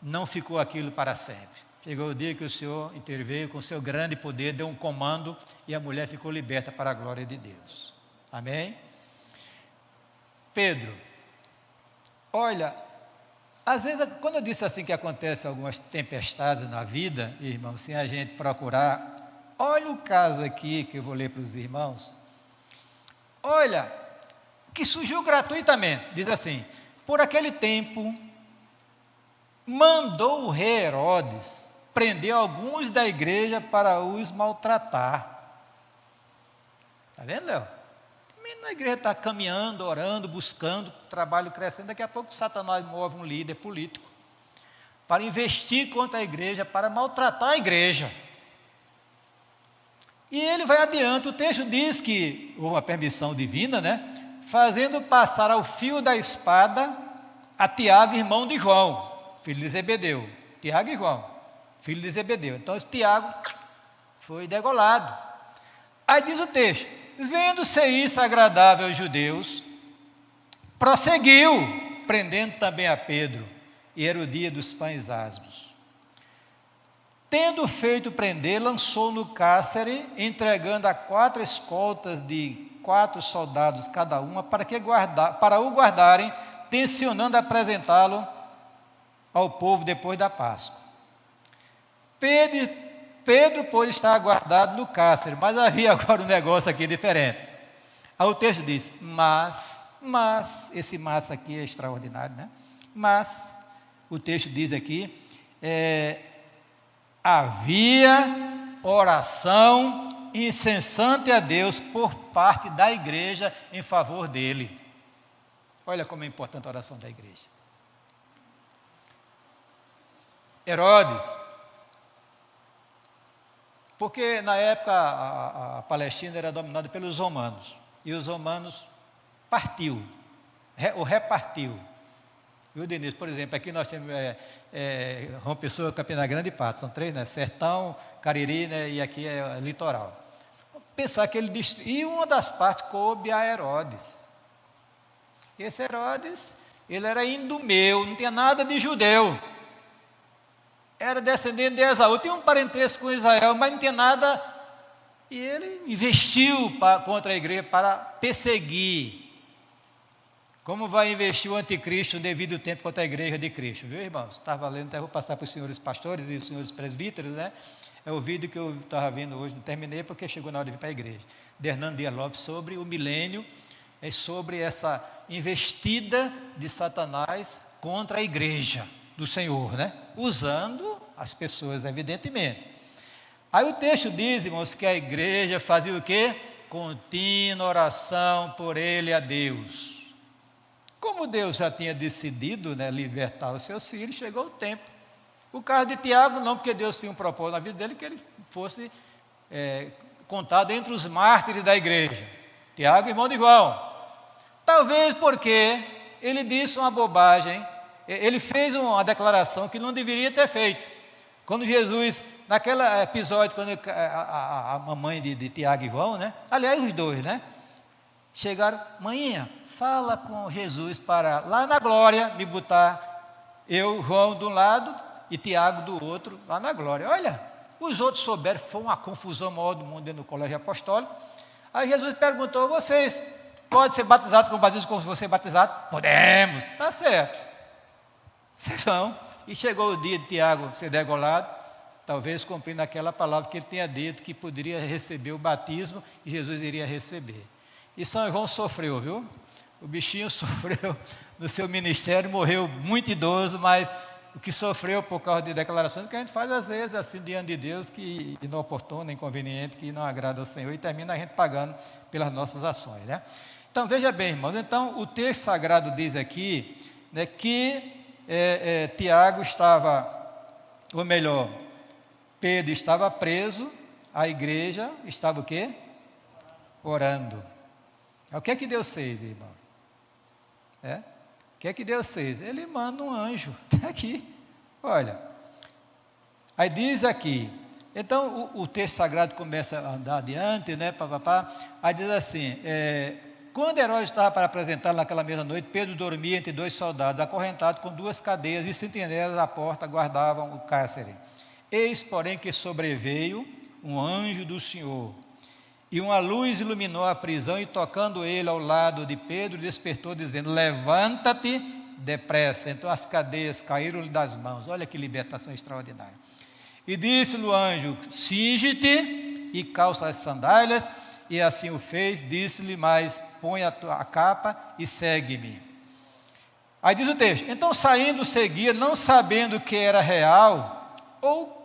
não ficou aquilo para sempre. Chegou o dia que o Senhor interveio com seu grande poder, deu um comando e a mulher ficou liberta para a glória de Deus. Amém? Pedro, olha, às vezes, quando eu disse assim que acontecem algumas tempestades na vida, irmãos, sem a gente procurar, olha o caso aqui que eu vou ler para os irmãos. Olha, que surgiu gratuitamente, diz assim, por aquele tempo, mandou o rei Herodes prender alguns da igreja para os maltratar. Está vendo, Léo? A igreja está caminhando, orando, buscando, trabalho crescendo, daqui a pouco Satanás move um líder político para investir contra a igreja, para maltratar a igreja. E ele vai adiante, o texto diz que houve uma permissão divina, fazendo passar ao fio da espada a Tiago, irmão de João, filho de Zebedeu. Tiago e João, filho de Zebedeu. Então esse Tiago foi degolado. Aí diz o texto, vendo ser isso agradável aos judeus, prosseguiu, prendendo também a Pedro, e era o dia dos pães asmos. Tendo feito prender, lançou no cárcere, entregando a 4 escoltas de 4 soldados cada uma, para o guardarem, tencionando apresentá-lo ao povo depois da Páscoa. Pedro, pois, está guardado no cárcere, mas havia agora um negócio aqui diferente. Aí o texto diz, mas, esse mas aqui é extraordinário, Mas, o texto diz aqui, havia oração incessante a Deus por parte da igreja em favor dele. Olha como é importante a oração da igreja. Herodes, porque na época a Palestina era dominada pelos romanos, e os romanos repartiu. Viu, Denise? Por exemplo, aqui nós temos João Pessoa, Campina Grande e Patos, são 3, Sertão, Cariri, e aqui é litoral. Pensar que ele e uma das partes coube a Herodes. Esse Herodes, ele era indumeu, não tinha nada de judeu. Era descendente de Esaú, tinha um parentesco com Israel, mas não tinha nada. E ele investiu contra a igreja para perseguir. Como vai investir o anticristo no devido tempo contra a igreja de Cristo, viu, irmãos? Estava lendo, até vou passar para os senhores pastores e os senhores presbíteros, né? É o vídeo que eu estava vendo hoje, não terminei porque chegou na hora de vir para a igreja. De Hernando Dias Lopes, sobre o milênio, sobre essa investida de Satanás contra a igreja do Senhor, né? Usando as pessoas, evidentemente. Aí o texto diz, irmãos, que a igreja fazia o quê? Contínua oração por ele a Deus. Como Deus já tinha decidido, né, libertar os seus filhos, chegou o tempo. O caso de Tiago não, porque Deus tinha um propósito na vida dele, que ele fosse contado entre os mártires da igreja. Tiago, irmão de João. Talvez porque ele disse uma bobagem, ele fez uma declaração que não deveria ter feito. Quando Jesus, naquele episódio, quando a mamãe de Tiago e João, né? Aliás, os dois, né? Chegaram, manhinha, fala com Jesus para lá na glória me botar eu, João, de um lado e Tiago do outro, lá na glória. Olha, os outros souberam, foi uma confusão maior do mundo dentro do colégio apostólico. Aí Jesus perguntou, vocês podem ser batizados com o batismo como você é batizado? Podemos, está certo. Vocês vão. E chegou o dia de Tiago ser degolado, talvez cumprindo aquela palavra que ele tinha dito, que poderia receber o batismo e Jesus iria receber. E São João sofreu, viu? O bichinho sofreu no seu ministério, morreu muito idoso, mas o que sofreu por causa de declarações que a gente faz às vezes assim diante de Deus, que inoportuno, inconveniente, que não agrada ao Senhor, e termina a gente pagando pelas nossas ações, né? Então veja bem, irmãos, então o texto sagrado diz aqui, né, que Tiago estava, ou melhor, Pedro estava preso, a igreja estava o quê? Orando. O que é que Deus fez, irmãos? O que é que Deus fez? Ele manda um anjo, aqui, olha. Aí diz aqui, então o texto sagrado começa a andar adiante, né, aí diz assim, quando Herodes estava para apresentar naquela mesma noite, Pedro dormia entre dois soldados, acorrentado com duas cadeias, e sentinelas à porta guardavam o cárcere. Eis, porém, que sobreveio um anjo do Senhor, e uma luz iluminou a prisão, e tocando ele ao lado de Pedro, despertou, dizendo, levanta-te depressa. Então as cadeias caíram-lhe das mãos. Olha que libertação extraordinária. E disse-lhe o anjo, cinge-te e calça as sandálias, e assim o fez. Disse-lhe, mas põe a capa e segue-me. Aí diz o texto, então saindo seguia, não sabendo que era real, ou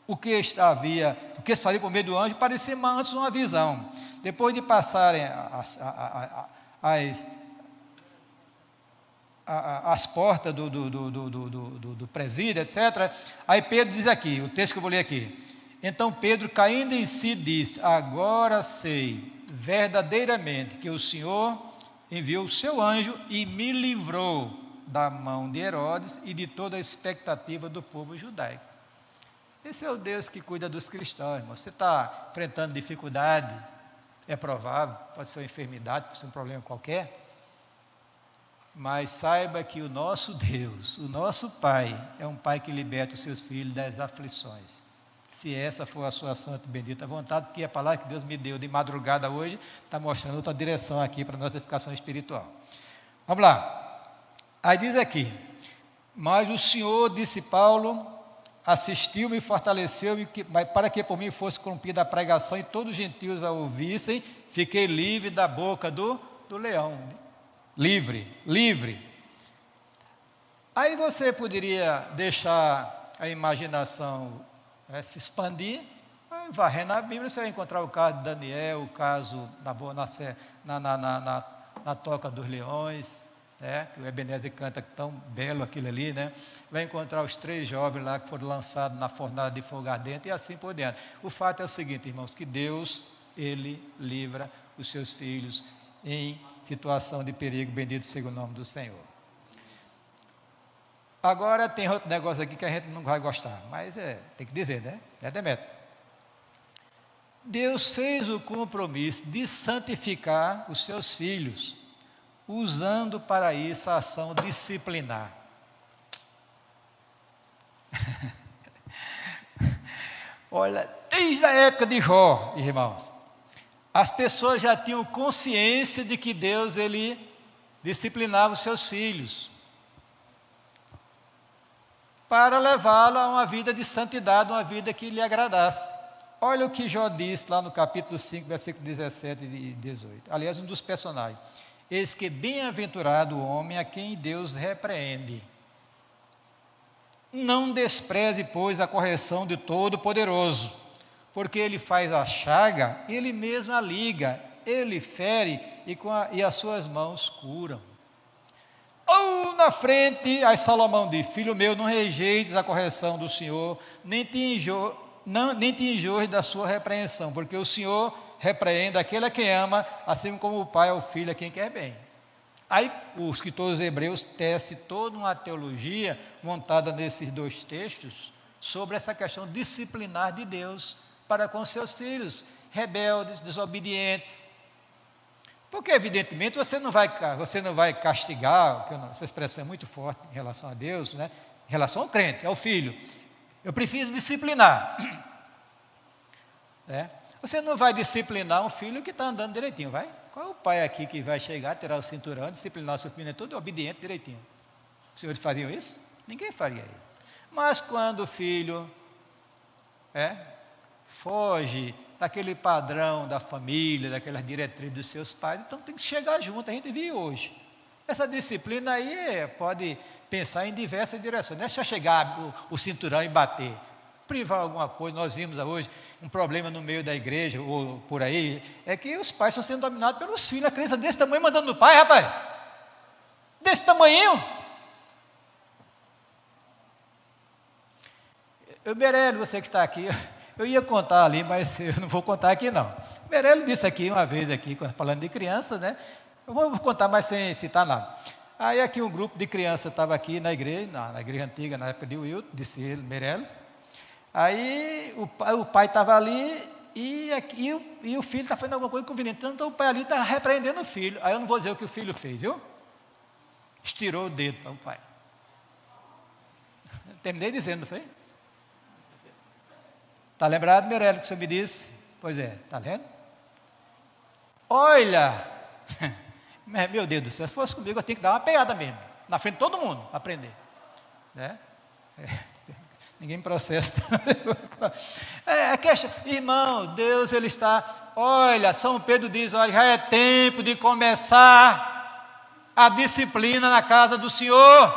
o que se fazia por meio do anjo parecia antes uma visão. Depois de passarem as portas do presídio, etc., aí Pedro diz aqui, o texto que eu vou ler aqui, então Pedro, caindo em si, disse, agora sei verdadeiramente que o Senhor enviou o seu anjo e me livrou da mão de Herodes e de toda a expectativa do povo judaico. Esse é o Deus que cuida dos cristãos, irmão. Você está enfrentando dificuldade, é provável, pode ser uma enfermidade, pode ser um problema qualquer, mas saiba que o nosso Deus, o nosso Pai, é um Pai que liberta os seus filhos das aflições. Se essa for a sua santa e bendita vontade, porque a palavra que Deus me deu de madrugada hoje está mostrando outra direção aqui para a nossa edificação espiritual. Vamos lá. Aí diz aqui, mas o Senhor, disse Paulo, assistiu-me e fortaleceu-me para que por mim fosse cumprida a pregação e todos os gentios a ouvissem, fiquei livre da boca do leão. Livre. Aí você poderia deixar a imaginação se expandir, varrendo a Bíblia, você vai encontrar o caso de Daniel, o caso na toca dos leões, que o Ebenezer canta tão belo aquilo ali, né? Vai encontrar os 3 jovens lá que foram lançados na fornalha de fogo ardente e assim por diante. O fato é o seguinte, irmãos, que Deus, Ele livra os seus filhos em situação de perigo, bendito seja o nome do Senhor. Agora tem outro negócio aqui que a gente não vai gostar, mas tem que dizer, né? Demetrio. Deus fez o compromisso de santificar os seus filhos. usando para isso a ação disciplinar. Olha, desde a época de Jó, irmãos, as pessoas já tinham consciência de que Deus, ele disciplinava os seus filhos para levá-lo a uma vida de santidade, uma vida que lhe agradasse. Olha o que Jó diz lá no capítulo 5, versículo 17 e 18. Aliás, um dos personagens. Eis que bem-aventurado o homem a quem Deus repreende. Não despreze, pois, a correção de Todo-Poderoso, porque ele faz a chaga, ele mesmo a liga, ele fere e as suas mãos curam. Ou na frente, aí Salomão diz: filho meu, não rejeites a correção do Senhor, nem te enjoes da sua repreensão, porque o Senhor repreende aquele a quem ama, assim como o pai ao filho a quem quer bem. Aí o escritor dos Hebreus tece toda uma teologia montada nesses dois textos sobre essa questão disciplinar de Deus para com seus filhos, rebeldes, desobedientes. Porque, evidentemente, você não vai castigar, essa expressão é muito forte em relação a Deus, né? Em relação ao crente, ao filho. Eu prefiro disciplinar. Você não vai disciplinar um filho que está andando direitinho, vai? Qual é o pai aqui que vai chegar, tirar o cinturão, disciplinar o seu filho, é todo obediente direitinho? Os senhores fariam isso? Ninguém faria isso. Mas quando o filho foge daquele padrão da família, daquelas diretrizes dos seus pais, então tem que chegar junto, a gente viu hoje. Essa disciplina aí pode pensar em diversas direções, não é só chegar o cinturão e bater, privar alguma coisa. Nós vimos hoje um problema no meio da igreja, ou por aí, é que os pais estão sendo dominados pelos filhos, a criança desse tamanho mandando no pai, rapaz, desse tamanhinho. Berélio, você que está aqui, eu ia contar ali, mas eu não vou contar aqui não. Berélio disse aqui uma vez, aqui, falando de crianças, né? Eu vou contar, mas sem citar nada. Aí aqui um grupo de crianças estava aqui na igreja antiga, na época de Wilton, disse ele, Meirelles. Aí o pai estava ali e o filho está fazendo alguma coisa inconveniente. Então o pai ali está repreendendo o filho. Aí eu não vou dizer o que o filho fez, viu? Estirou o dedo para o pai. Terminei dizendo, não foi? Está lembrado, Meirelles, que o senhor me disse? Pois é, está vendo? Olha, meu Deus do céu, se fosse comigo eu tinha que dar uma pegada mesmo, na frente de todo mundo, para aprender. Né? Ninguém me processa. Irmão, Deus, ele está... Olha, São Pedro diz, olha, já é tempo de começar a disciplina na casa do Senhor.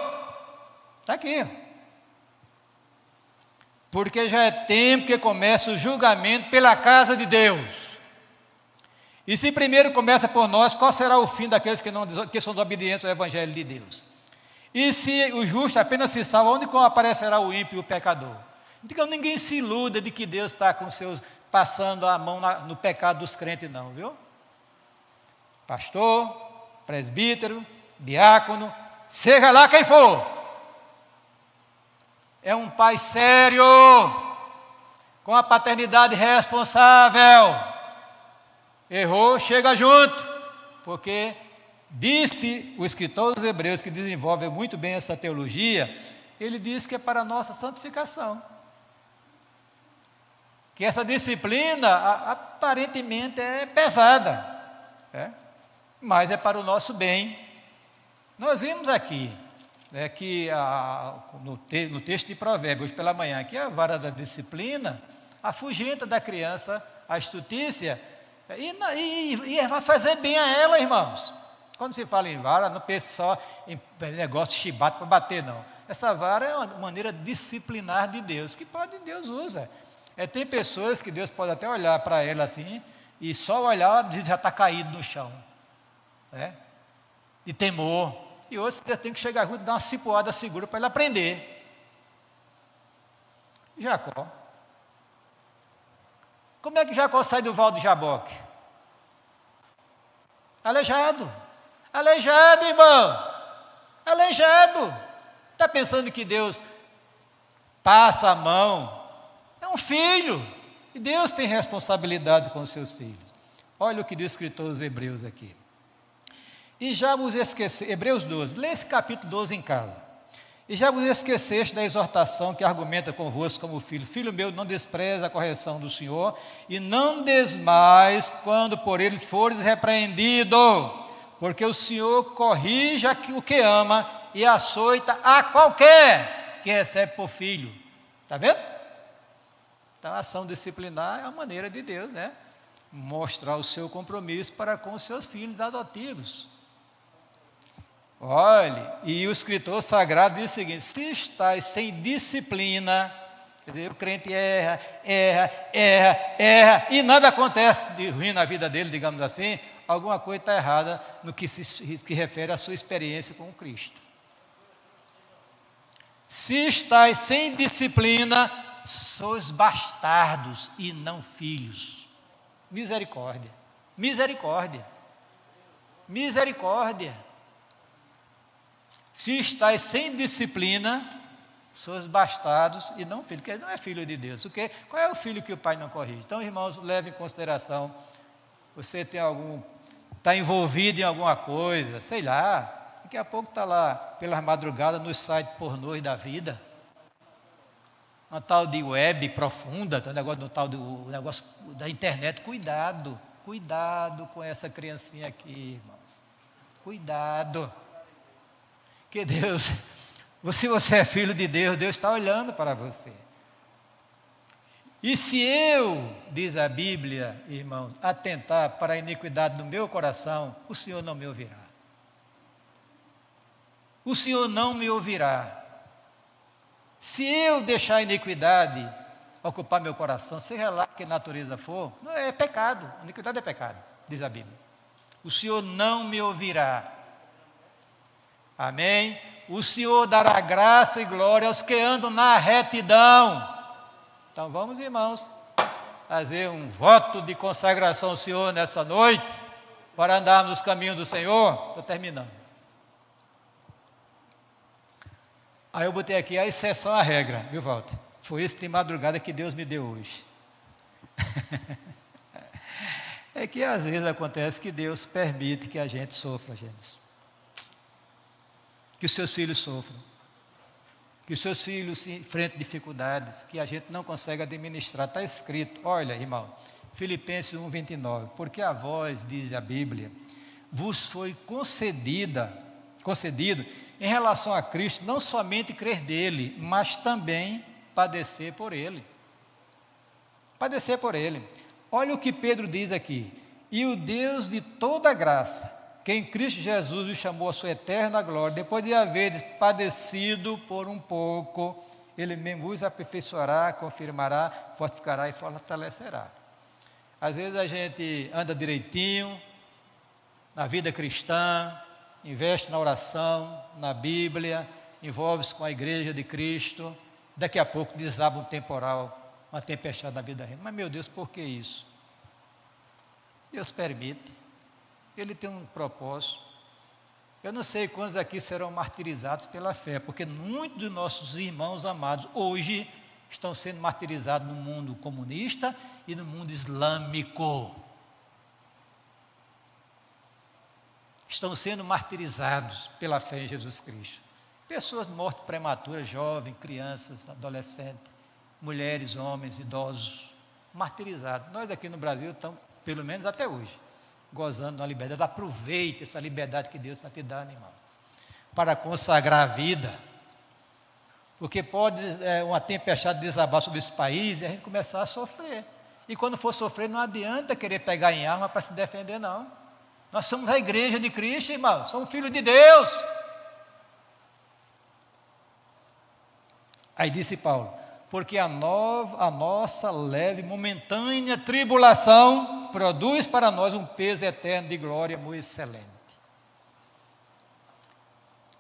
Está aqui. Porque já é tempo que começa o julgamento pela casa de Deus. E se primeiro começa por nós, qual será o fim daqueles que são desobedientes ao Evangelho de Deus? E se o justo apenas se salva, onde aparecerá o ímpio e o pecador? Então ninguém se iluda de que Deus está passando a mão no pecado dos crentes, não, viu? Pastor, presbítero, diácono, seja lá quem for, é um pai sério, com a paternidade responsável. Errou, chega junto, porque disse o escritor dos Hebreus, que desenvolve muito bem essa teologia, ele diz que é para a nossa santificação. Que essa disciplina aparentemente é pesada, mas é para o nosso bem. Nós vimos aqui, que no texto de Provérbios, hoje pela manhã, que a vara da disciplina afugenta da criança a astutícia e vai fazer bem a ela, irmãos. Quando se fala em vara, não pense só em negócio de chibata para bater, não. Essa vara é uma maneira disciplinar de Deus, que Deus usa. Tem pessoas que Deus pode até olhar para ela assim, e só olhar, já está caído no chão. De temor. E outros Deus tem que chegar junto e dar uma cipuada segura para ele aprender. Jacó. Como é que Jacó sai do val de Jaboque? Aleijado. Aleijado, irmão. Aleijado. Está pensando que Deus passa a mão? É um filho. E Deus tem responsabilidade com os seus filhos. Olha o que diz o escritor dos Hebreus aqui. E já vos esqueceste, Hebreus 12, lê esse capítulo 12 em casa. E já vos esqueceste da exortação que argumenta convosco como filho. Filho meu, não despreze a correção do Senhor, e não desmais quando por ele fores repreendido, porque o Senhor corrige o que ama e açoita a qualquer que recebe por filho. Está vendo? Então, a ação disciplinar é a maneira de Deus, né? Mostrar o seu compromisso para com os seus filhos adotivos. Olhe, e o escritor sagrado diz o seguinte: se estáis sem disciplina, quer dizer, o crente erra, e nada acontece de ruim na vida dele, digamos assim, alguma coisa está errada no que que refere à sua experiência com Cristo. Se estáis sem disciplina, sois bastardos e não filhos. Misericórdia, misericórdia, misericórdia. Se estáis sem disciplina, sois bastardos e não filhos, porque não é filho de Deus. Qual é o filho que o pai não corrige? Então, irmãos, leve em consideração, você está envolvido em alguma coisa, sei lá, daqui a pouco está lá pelas madrugadas nos sites pornôs da vida, uma tal de web profunda, um negócio da internet. Cuidado com essa criancinha aqui, irmãos, cuidado. Que Deus, se você é filho de Deus, Deus está olhando para você. E se eu, diz a Bíblia, irmãos, atentar para a iniquidade do meu coração, o Senhor não me ouvirá. O Senhor não me ouvirá. Se eu deixar a iniquidade ocupar meu coração, seja lá que natureza for, não é pecado, a iniquidade é pecado, diz a Bíblia. O Senhor não me ouvirá. Amém? O Senhor dará graça e glória aos que andam na retidão. Então vamos, irmãos, fazer um voto de consagração ao Senhor nessa noite, para andarmos nos caminhos do Senhor. Estou terminando. Aí eu botei aqui a exceção à regra, viu, Walter? Foi isso de madrugada que Deus me deu hoje. É que às vezes acontece que Deus permite que a gente sofra, gente. Que os seus filhos sofram, que os seus filhos enfrentem dificuldades que a gente não consegue administrar. Está escrito, olha, irmão, Filipenses 1:29, porque a vós, diz a Bíblia, vos foi concedido em relação a Cristo, não somente crer nele, mas também padecer por ele. Padecer por ele. Olha o que Pedro diz aqui: e o Deus de toda graça, que em Cristo Jesus o chamou a sua eterna glória, depois de haver padecido por um pouco, Ele mesmo vos aperfeiçoará, confirmará, fortificará e fortalecerá. Às vezes a gente anda direitinho na vida cristã, investe na oração, na Bíblia, envolve-se com a igreja de Cristo, daqui a pouco desaba um temporal, uma tempestade na vida real. Mas meu Deus, por que isso? Deus permite. Ele tem um propósito. Eu não sei quantos aqui serão martirizados pela fé, porque muitos dos nossos irmãos amados hoje estão sendo martirizados no mundo comunista e no mundo islâmico. Estão sendo martirizados pela fé em Jesus Cristo. Pessoas mortas prematuras, jovens, crianças, adolescentes, mulheres, homens, idosos, martirizados. Nós aqui no Brasil estamos, pelo menos até hoje, gozando da liberdade. Aproveite essa liberdade que Deus está te dando, irmão, para consagrar a vida, porque pode uma tempestade desabar sobre esse país e a gente começar a sofrer, e quando for sofrer não adianta querer pegar em arma para se defender, não. Nós somos a igreja de Cristo, irmão, somos filhos de Deus. Aí disse Paulo, porque a nossa leve, momentânea tribulação produz para nós um peso eterno de glória muito excelente.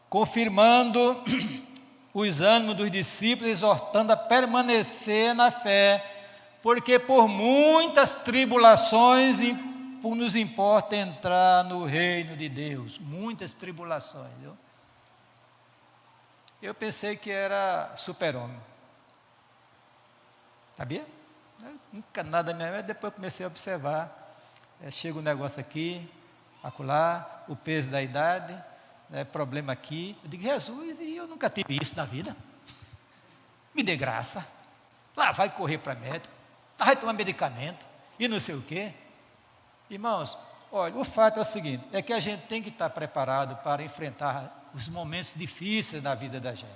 Confirmando os ânimos dos discípulos, exortando a permanecer na fé, porque por muitas tribulações nos importa entrar no reino de Deus. Muitas tribulações, viu? Eu pensei que era super-homem. Sabia? Nunca nada mesmo. Depois comecei a observar. Chega um negócio aqui, acolá, o peso da idade, né, problema aqui. Eu digo, Jesus, e eu nunca tive isso na vida. Me dê graça. Lá vai correr para médico, lá vai tomar medicamento, e não sei o quê. Irmãos, olha, o fato é o seguinte, é que a gente tem que estar preparado para enfrentar os momentos difíceis da vida da gente.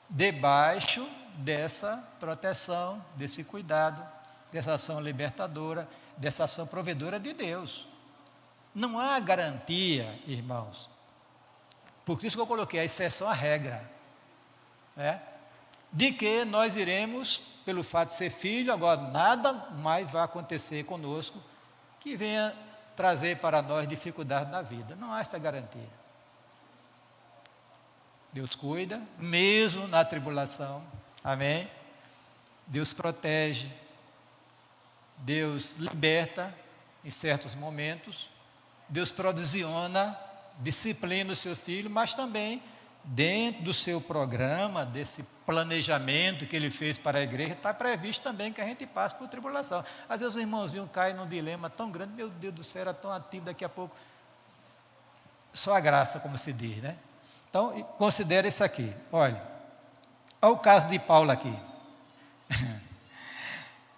Debaixo dessa proteção, desse cuidado, dessa ação libertadora, dessa ação provedora de Deus. Não há garantia, irmãos, por isso que eu coloquei a exceção à regra, né? De que nós iremos, pelo fato de ser filho, agora nada mais vai acontecer conosco que venha trazer para nós dificuldade na vida. Não há esta garantia. Deus cuida, mesmo na tribulação, amém? Deus protege, Deus liberta em certos momentos, Deus provisiona, disciplina o seu filho, mas também dentro do seu programa, desse planejamento que ele fez para a igreja, está previsto também que a gente passe por tribulação. Às vezes o irmãozinho cai num dilema tão grande, meu Deus do céu, era tão ativo, daqui a pouco, só a graça, como se diz, né? Então, considere isso aqui, olha o caso de Paulo aqui,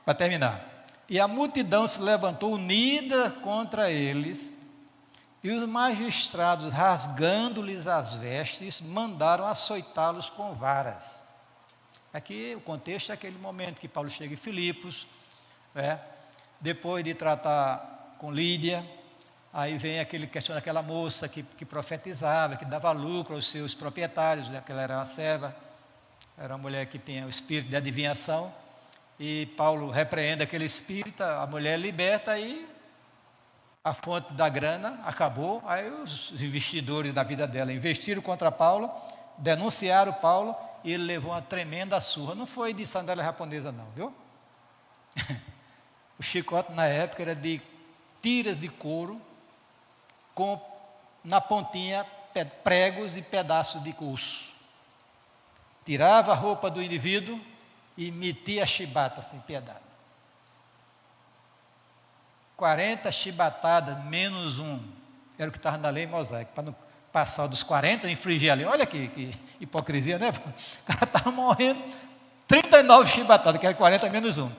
para terminar. E a multidão se levantou unida contra eles, e os magistrados, rasgando-lhes as vestes, mandaram açoitá-los com varas. Aqui o contexto é aquele momento que Paulo chega em Filipos, depois de tratar com Lídia, aí vem aquele questão daquela moça que profetizava, que dava lucro aos seus proprietários, né, que ela era uma serva, era uma mulher que tinha o espírito de adivinhação, e Paulo repreende aquele espírito, a mulher liberta e a fonte da grana acabou, aí os investidores da vida dela investiram contra Paulo, denunciaram Paulo, e ele levou uma tremenda surra. Não foi de sandália japonesa não, viu? O chicote na época era de tiras de couro, com na pontinha pregos e pedaços de osso. Tirava a roupa do indivíduo e metia a chibata sem piedade. 40 chibatadas menos um, era o que estava na lei mosaica, para não passar dos 40, infringir a lei. Olha que hipocrisia, né? O cara estava morrendo, 39 chibatadas, que era 40 menos um.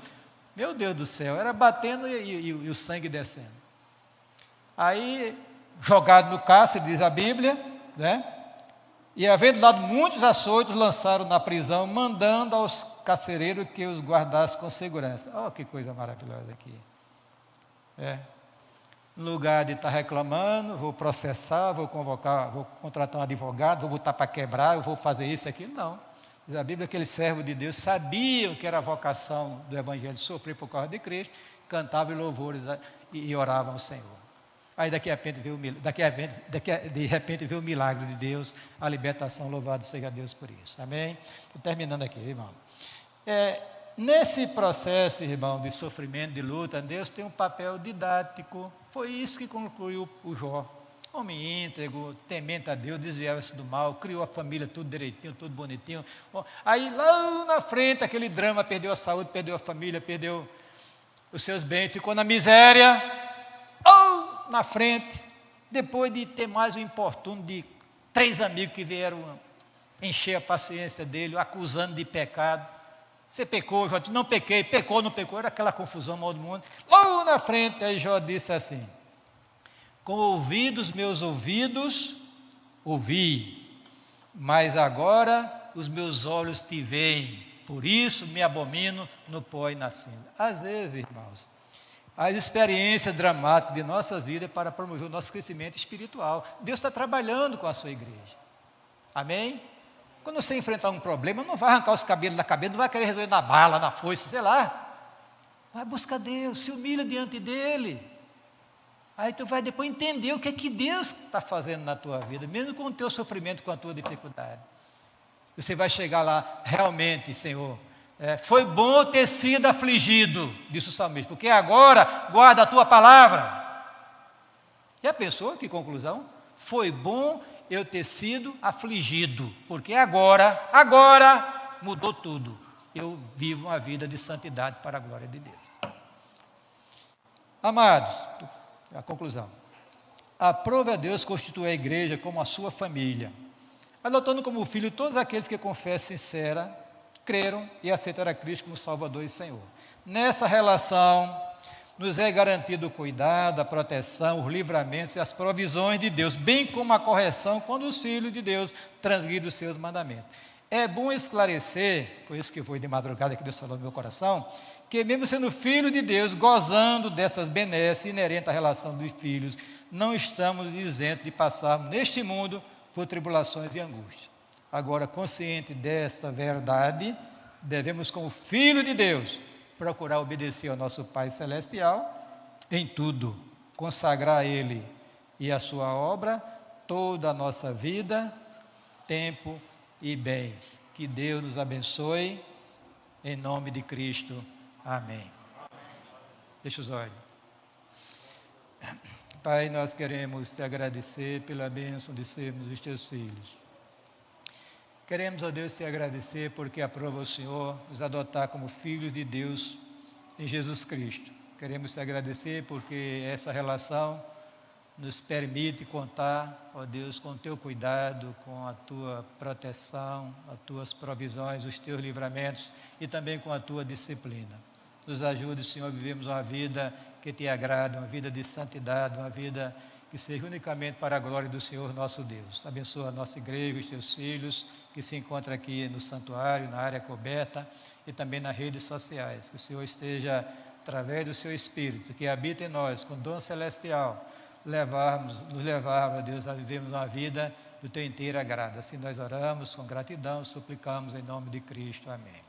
Meu Deus do céu, era batendo e o sangue descendo. Aí, jogado no cárcere, diz a Bíblia, né? E havendo dado muitos açoites, lançaram na prisão, mandando aos carcereiros que os guardassem com segurança. Olha que coisa maravilhosa aqui. No lugar de estar reclamando, vou processar, vou convocar, vou contratar um advogado, vou botar para quebrar, eu vou fazer isso, aquilo, não. Diz a Bíblia que aqueles servos de Deus sabiam que era a vocação do Evangelho de sofrer por causa de Cristo, cantavam louvores e oravam ao Senhor. Aí de repente veio o milagre de Deus, a libertação, louvado seja Deus por isso. Amém? Estou terminando aqui, irmão. Nesse processo, irmão, de sofrimento, de luta, Deus tem um papel didático. Foi isso que concluiu o Jó. Homem íntegro, temente a Deus, desviava-se do mal, criou a família tudo direitinho, tudo bonitinho. Bom, aí lá na frente, aquele drama, perdeu a saúde, perdeu a família, perdeu os seus bens, ficou na miséria. Na frente, depois de ter mais um importuno de 3 amigos que vieram encher a paciência dele, acusando de pecado. Você pecou, Jó disse, não pequei, pecou, não pecou, era aquela confusão mal do mundo. Logo na frente, aí Jó disse assim, com ouvidos meus ouvidos, ouvi, mas agora os meus olhos te veem, por isso me abomino no pó e na cinza. Às vezes, irmãos, as experiências dramáticas de nossas vidas para promover o nosso crescimento espiritual. Deus está trabalhando com a sua igreja. Amém? Quando você enfrentar um problema, não vai arrancar os cabelos da cabeça, não vai querer resolver na bala, na foice, sei lá. Vai buscar Deus, se humilha diante dEle. Aí tu vai depois entender o que é que Deus está fazendo na tua vida, mesmo com o teu sofrimento, com a tua dificuldade. Você vai chegar lá, realmente, Senhor, foi bom ter sido afligido, disse o salmista, porque agora guarda a tua palavra. Já pensou que conclusão? Foi bom eu ter sido afligido, porque agora mudou tudo. Eu vivo uma vida de santidade para a glória de Deus. Amados, a conclusão. Aprove a Deus constituir a igreja como a sua família, adotando como filho todos aqueles que com fé sincera creram e aceitaram a Cristo como Salvador e Senhor. Nessa relação, nos é garantido o cuidado, a proteção, os livramentos e as provisões de Deus, bem como a correção quando os filhos de Deus transgridem os seus mandamentos. É bom esclarecer, por isso que foi de madrugada que Deus falou no meu coração, que mesmo sendo filho de Deus, gozando dessas benesses inerentes à relação dos filhos, não estamos isentos de passarmos neste mundo por tribulações e angústias. Agora, consciente dessa verdade, devemos, como filho de Deus, procurar obedecer ao nosso Pai Celestial em tudo, consagrar a Ele e a sua obra toda a nossa vida, tempo e bens. Que Deus nos abençoe, em nome de Cristo. Amém. Deixa os olhos. Pai, nós queremos te agradecer pela bênção de sermos os teus filhos. Queremos, ó Deus, te agradecer porque aprova o Senhor nos adotar como filhos de Deus em Jesus Cristo. Queremos te agradecer porque essa relação nos permite contar, ó Deus, com o teu cuidado, com a tua proteção, as tuas provisões, os teus livramentos e também com a tua disciplina. Nos ajude, Senhor, a vivermos uma vida que te agrada, uma vida de santidade, uma vida que seja unicamente para a glória do Senhor nosso Deus. Abençoa a nossa igreja, os teus filhos que se encontram aqui no santuário, na área coberta e também nas redes sociais. Que o Senhor esteja, através do seu Espírito, que habita em nós, com dom celestial, nos levar, ó Deus, a vivermos uma vida do teu inteiro agrado. Assim nós oramos com gratidão, suplicamos em nome de Cristo. Amém.